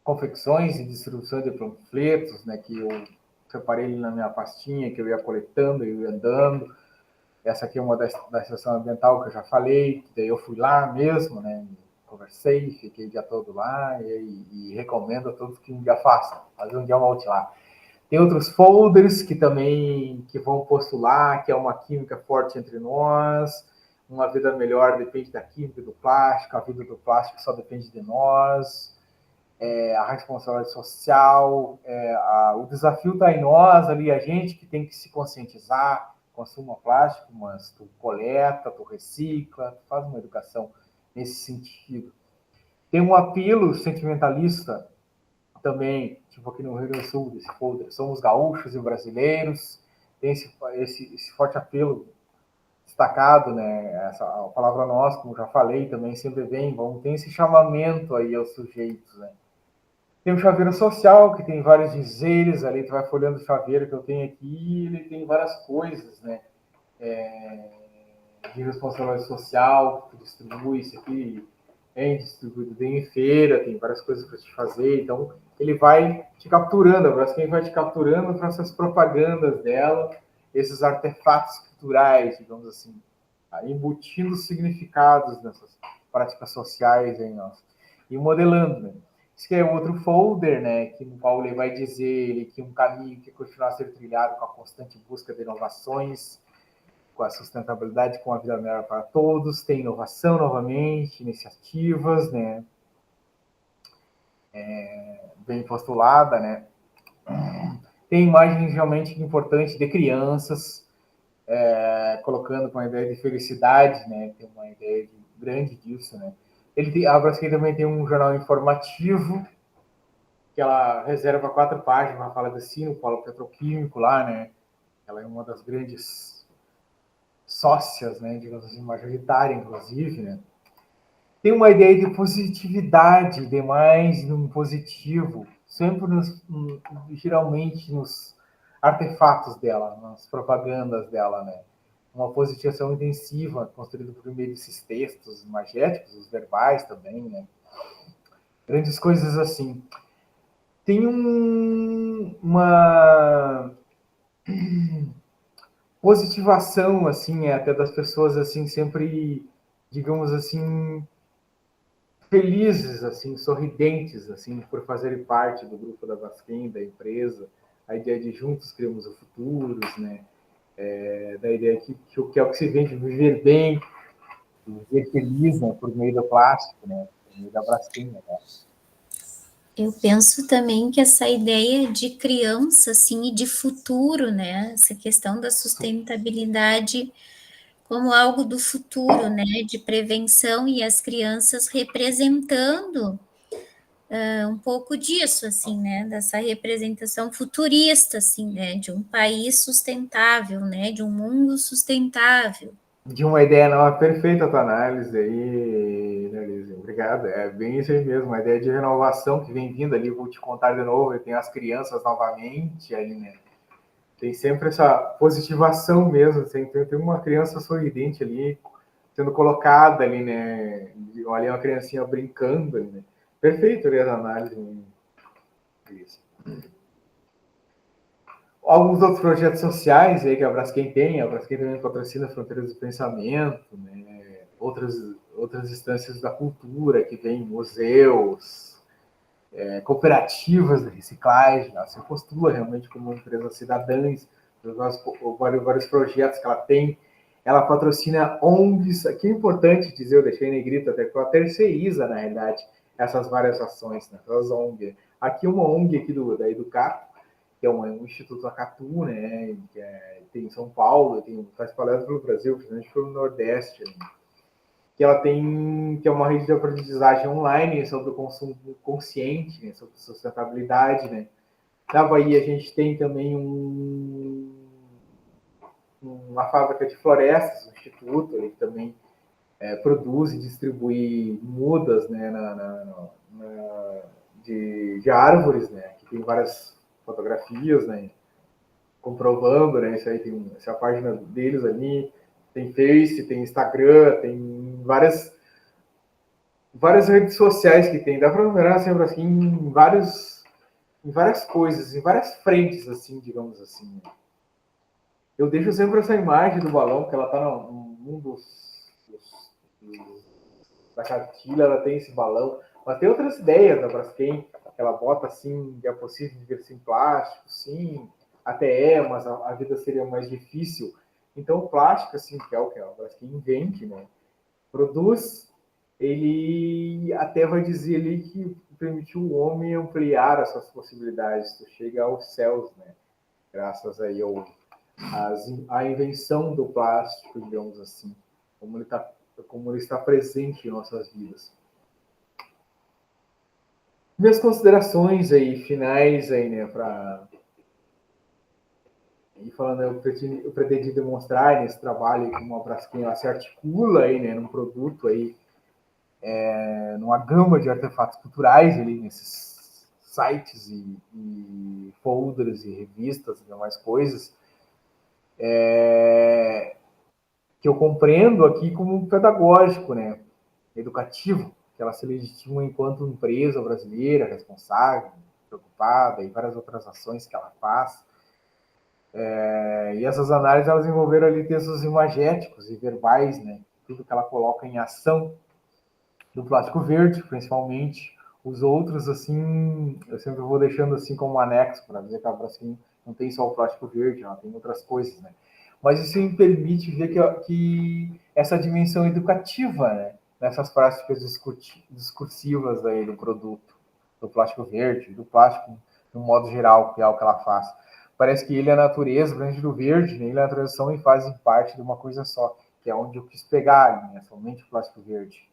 confecções e distribuição de panfletos, né, que eu separei ele na minha pastinha, que eu ia coletando, eu ia dando. Essa aqui é uma da estação ambiental que eu já falei, que daí eu fui lá mesmo, né, conversei, fiquei o dia todo lá e recomendo a todos que um dia façam, fazer um dia volte lá. Tem outros folders que também que vão postular que é uma química forte entre nós, uma vida melhor depende da química do plástico, a vida do plástico só depende de nós, a responsabilidade social, o desafio está em nós, ali, a gente que tem que se conscientizar, consuma plástico, mas tu coleta, tu recicla, tu faz uma educação nesse sentido. Tem um apelo sentimentalista também, tipo aqui no Rio Grande do Sul, desse folder, somos gaúchos e brasileiros, tem esse forte apelo destacado, né? A palavra nós, como já falei, também sempre vem, tem esse chamamento aí aos sujeitos, né? Tem o chaveiro social, que tem vários dizeres ali, tu vai folhando o chaveiro que eu tenho aqui, ele tem várias coisas, né? De responsabilidade social, que tu distribui, isso aqui é distribuído em feira, tem várias coisas para te fazer, então ele vai te capturando, a Braskem vai te capturando para essas propagandas dela, esses artefatos culturais, digamos assim, embutindo significados nessas práticas sociais em nós. E modelando, né? Isso que é outro folder, né, que no qual ele vai dizer ele, que um caminho que continuar a ser trilhado com a constante busca de inovações, com a sustentabilidade, com a vida melhor para todos, tem inovação novamente, iniciativas, né, bem postulada, né, tem imagens realmente importantes de crianças, colocando com a ideia de felicidade, né, tem uma ideia grande disso, né. A Braskem também tem um jornal informativo, que ela reserva 4 páginas, ela fala assim, o polo petroquímico lá, né, ela é uma das grandes sócias, né, digamos assim, majoritária, inclusive, né. Tem uma ideia de positividade, demais no positivo, sempre geralmente nos artefatos dela, nas propagandas dela, né. Uma positivação intensiva, construída por meio desses textos imagéticos, os verbais também, né. Grandes coisas assim. Tem uma positivação, assim, até das pessoas, assim, sempre, digamos assim, felizes, assim, sorridentes, assim, por fazerem parte do grupo da Braskem, da empresa, a ideia de juntos criamos o futuros, né, da ideia que é o que se vende, viver bem, viver feliz, né, por meio do plástico, né, por meio da Braskem, né. Eu penso também que essa ideia de criança, assim, e de futuro, né, essa questão da sustentabilidade como algo do futuro, né, de prevenção e as crianças representando um pouco disso, assim, né, dessa representação futurista, assim, né, de um país sustentável, né, de um mundo sustentável. De uma ideia nova, perfeita a tua análise aí, né, Liz? Obrigado. É bem isso aí mesmo, uma ideia de renovação que vem vindo ali, vou te contar de novo, tem as crianças novamente ali, né? Tem sempre essa positivação mesmo, assim, tem uma criança sorridente ali, sendo colocada ali, né? Olha uma criancinha brincando ali, né? Perfeito ali as análises. Isso. Alguns outros projetos sociais aí que a Braskem tem, a Braskem também patrocina Fronteiras do Pensamento, né? outras instâncias da cultura que tem museus, cooperativas de reciclagem, ela se postula realmente como uma empresa cidadãs, vários projetos que ela tem. Ela patrocina ONGs, aqui é importante dizer, eu deixei em negrito até que ela terceiriza, na realidade, essas várias ações, né, essas ONGs. Aqui uma ONG aqui da Educar, que é um Instituto Acatu, né, tem em São Paulo, faz palestra pelo Brasil, principalmente pelo Nordeste, né, que ela tem, que é uma rede de aprendizagem online sobre o consumo consciente, né, sobre sustentabilidade, né. Na Bahia a gente tem também uma fábrica de florestas, um instituto, ele também produz e distribui mudas, né, de árvores, né, que tem várias fotografias, né, comprovando, né, isso aí essa é a página deles ali, tem Face, tem Instagram, tem várias redes sociais que tem, dá para numerar sempre assim em várias coisas, em várias frentes, assim, digamos assim. Né? Eu deixo sempre essa imagem do balão, que ela está num da cartilha, ela tem esse balão, mas tem outras ideias da Braskem, que ela bota assim, é possível viver sem plástico, sim, até mas a vida seria mais difícil. Então o plástico, assim, que é o que a Braskem invente, né, produz, ele até vai dizer ali que permitiu o homem ampliar as suas possibilidades, chega aos céus, né, graças aí à invenção do plástico, digamos assim, como ele está presente em nossas vidas. Minhas considerações aí, finais aí, né, para e falando, eu pretendi demonstrar nesse trabalho como a Braskem ela se articula aí, né, num produto aí, numa gama de artefatos culturais ali nesses sites e folders e revistas e demais coisas, que eu compreendo aqui como pedagógico, né, educativo, que ela se legitima enquanto empresa brasileira responsável, preocupada e várias outras ações que ela faz. E essas análises elas envolveram ali textos imagéticos e verbais, né, tudo que ela coloca em ação do plástico verde, principalmente. Os outros, assim, eu sempre vou deixando assim como um anexo para dizer que a Braskem não tem só o plástico verde, ela tem outras coisas, né? Mas isso me permite ver que essa dimensão educativa, né, nessas práticas discursivas aí do produto, do plástico verde, do plástico no modo geral, que é o que ela faz. Parece que ele é a natureza, frente do verde, né, ele é a transição e fazem parte de uma coisa só, que é onde eu quis pegar, né, somente o plástico verde.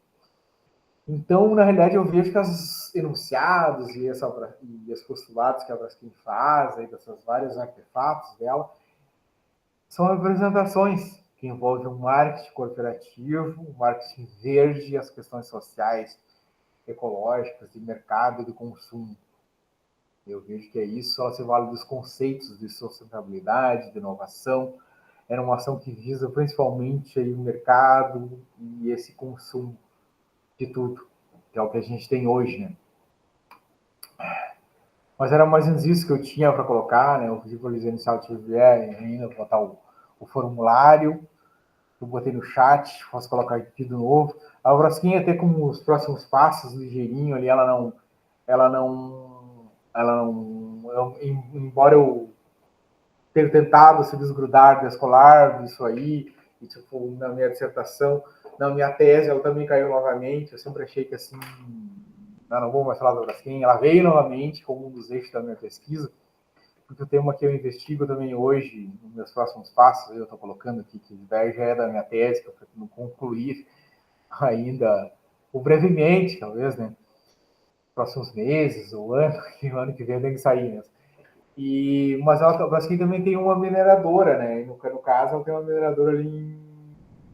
Então, na realidade, eu vejo que os enunciados e os postulados que a Braskem faz, aí, dessas vários artefatos dela, são representações que envolvem o marketing corporativo, o marketing verde e as questões sociais, ecológicas, de mercado e do consumo. Eu vejo que é isso, ela se vale dos conceitos de sustentabilidade, de inovação, era uma ação que visa principalmente aí o mercado e esse consumo de tudo, que é o que a gente tem hoje, né? Mas era mais ou menos isso que eu tinha para colocar, né? Eu pedi para o Lisandro se ela tiver ainda botar o formulário, eu botei no chat, posso colocar aqui de novo. A Braskem até como os próximos passos, ligeirinho ali, embora eu tenha tentado se desgrudar da escolar disso aí, e tipo, na minha dissertação, na minha tese, ela também caiu novamente, eu sempre achei que assim, não vou mais falar da Braskem, ela veio novamente como um dos eixos da minha pesquisa, porque o tema que eu investigo também hoje, nos meus próximos passos, eu estou colocando aqui, que já é da minha tese, que eu pretendo concluir ainda, ou brevemente, talvez, né? Próximos meses, ou ano, que o ano que vem tem que sair mesmo. Mas a Braskem também tem uma mineradora, né? No caso, ela tem uma mineradora ali em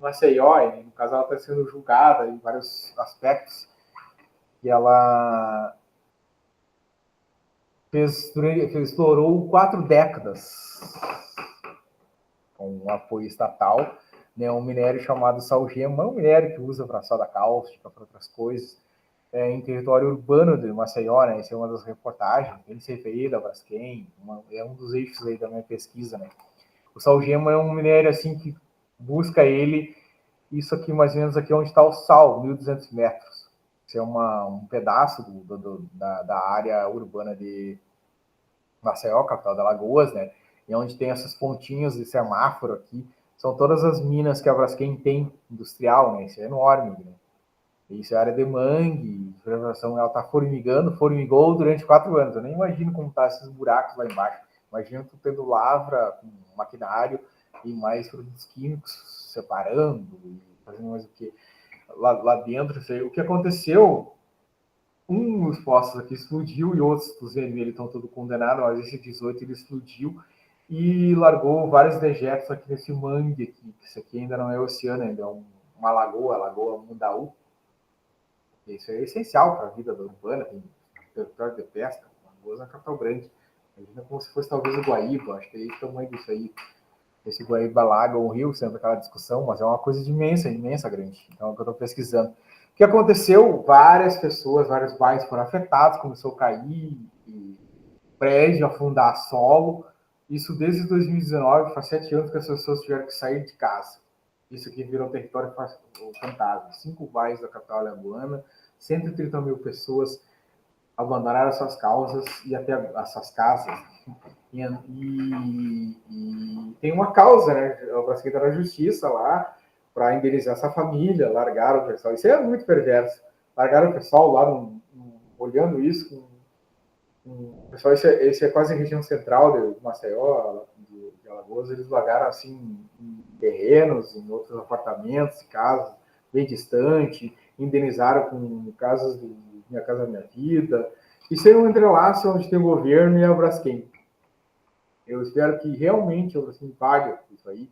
Maceió, e no caso, ela está sendo julgada em vários aspectos, e ela explorou 4 décadas com o apoio estatal né, um minério chamado salgema, um minério que usa para soda cáustica, para outras coisas, em território urbano de Maceió, né? Essa é uma das reportagens, NCPI da Braskem, é um dos eixos aí da minha pesquisa, né? O salgema é um minério assim que busca ele, isso aqui mais ou menos aqui onde está o sal, 1.200 metros. Isso é um pedaço da área urbana de Maceió, capital da Alagoas, né? E onde tem essas pontinhas de semáforo aqui, são todas as minas que a Braskem tem, industrial, né? Isso é enorme, né? Isso é área de mangue, ela está formigou durante 4 anos. Eu nem imagino como tá esses buracos lá embaixo. Imagina tu tendo lavra com maquinário e mais produtos químicos separando e fazendo mais o que lá dentro. O que aconteceu, um dos postos aqui explodiu e outros dos vermelhos estão todos condenados, mas esse 18 ele explodiu e largou vários dejetos aqui nesse mangue aqui. Isso aqui ainda não é oceano, ainda é uma lagoa, a Lagoa Mundaú. Isso é essencial para a vida urbana, tem território de pesca, Alagoas é uma capital grande. Imagina como se fosse talvez o Guaíba, acho que é o tamanho disso aí. Esse Guaíba laga um rio, sempre aquela discussão, mas é uma coisa de imensa, imensa grande. Então é o que eu estou pesquisando. O que aconteceu? Várias pessoas, vários bairros foram afetados, começou a cair, prédio, afundar solo. Isso desde 2019, faz 7 anos que as pessoas tiveram que sair de casa. Isso aqui virou território fantasma. 5 bairros da capital alagoana, 130 mil pessoas abandonaram suas casas e até as suas casas. E tem uma causa, né? O Brasil está na justiça lá para indenizar essa família, largaram o pessoal. Isso é muito perverso. Largaram o pessoal lá olhando isso. Pessoal, esse é quase a região central de Maceió, de Alagoas. Eles largaram assim em terrenos, em outros apartamentos, casas bem distante, indenizaram com casas do Minha Casa Minha Vida. Isso é um entrelaço onde tem o governo e a Braskem. Eu espero que realmente a Braskem pague isso aí,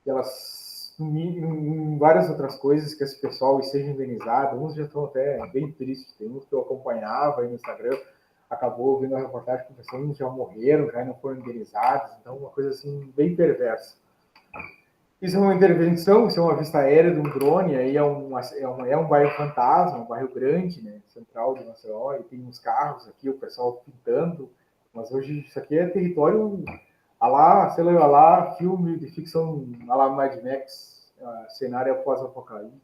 que elas, em várias outras coisas, que esse pessoal seja indenizado. Uns já estão até bem tristes, tem uns que eu acompanhava aí no Instagram, acabou vendo a reportagem que pessoas já morreram, já não foram indenizados, então uma coisa assim bem perversa. Isso é uma intervenção, isso é uma vista aérea de um drone, aí é um bairro fantasma, um bairro grande, né, central de Maceió, e tem uns carros aqui, o pessoal pintando, mas hoje isso aqui é território, sei lá, filme de ficção, lá Mad Max, cenário pós-apocalíptico,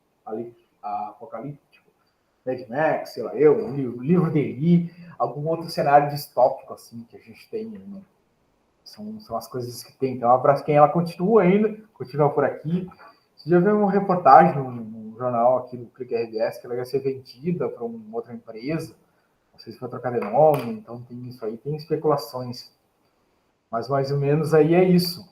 Mad Max, sei lá, o livro de Eli, algum outro cenário distópico, assim, que a gente tem, né? São as coisas que tem. Então, a Braskem, ela continua por aqui. Você já viu uma reportagem no jornal aqui do Clique RBS que ela ia ser vendida para uma outra empresa. Não sei se vai trocar de nome, então tem isso aí, tem especulações. Mas mais ou menos aí é isso.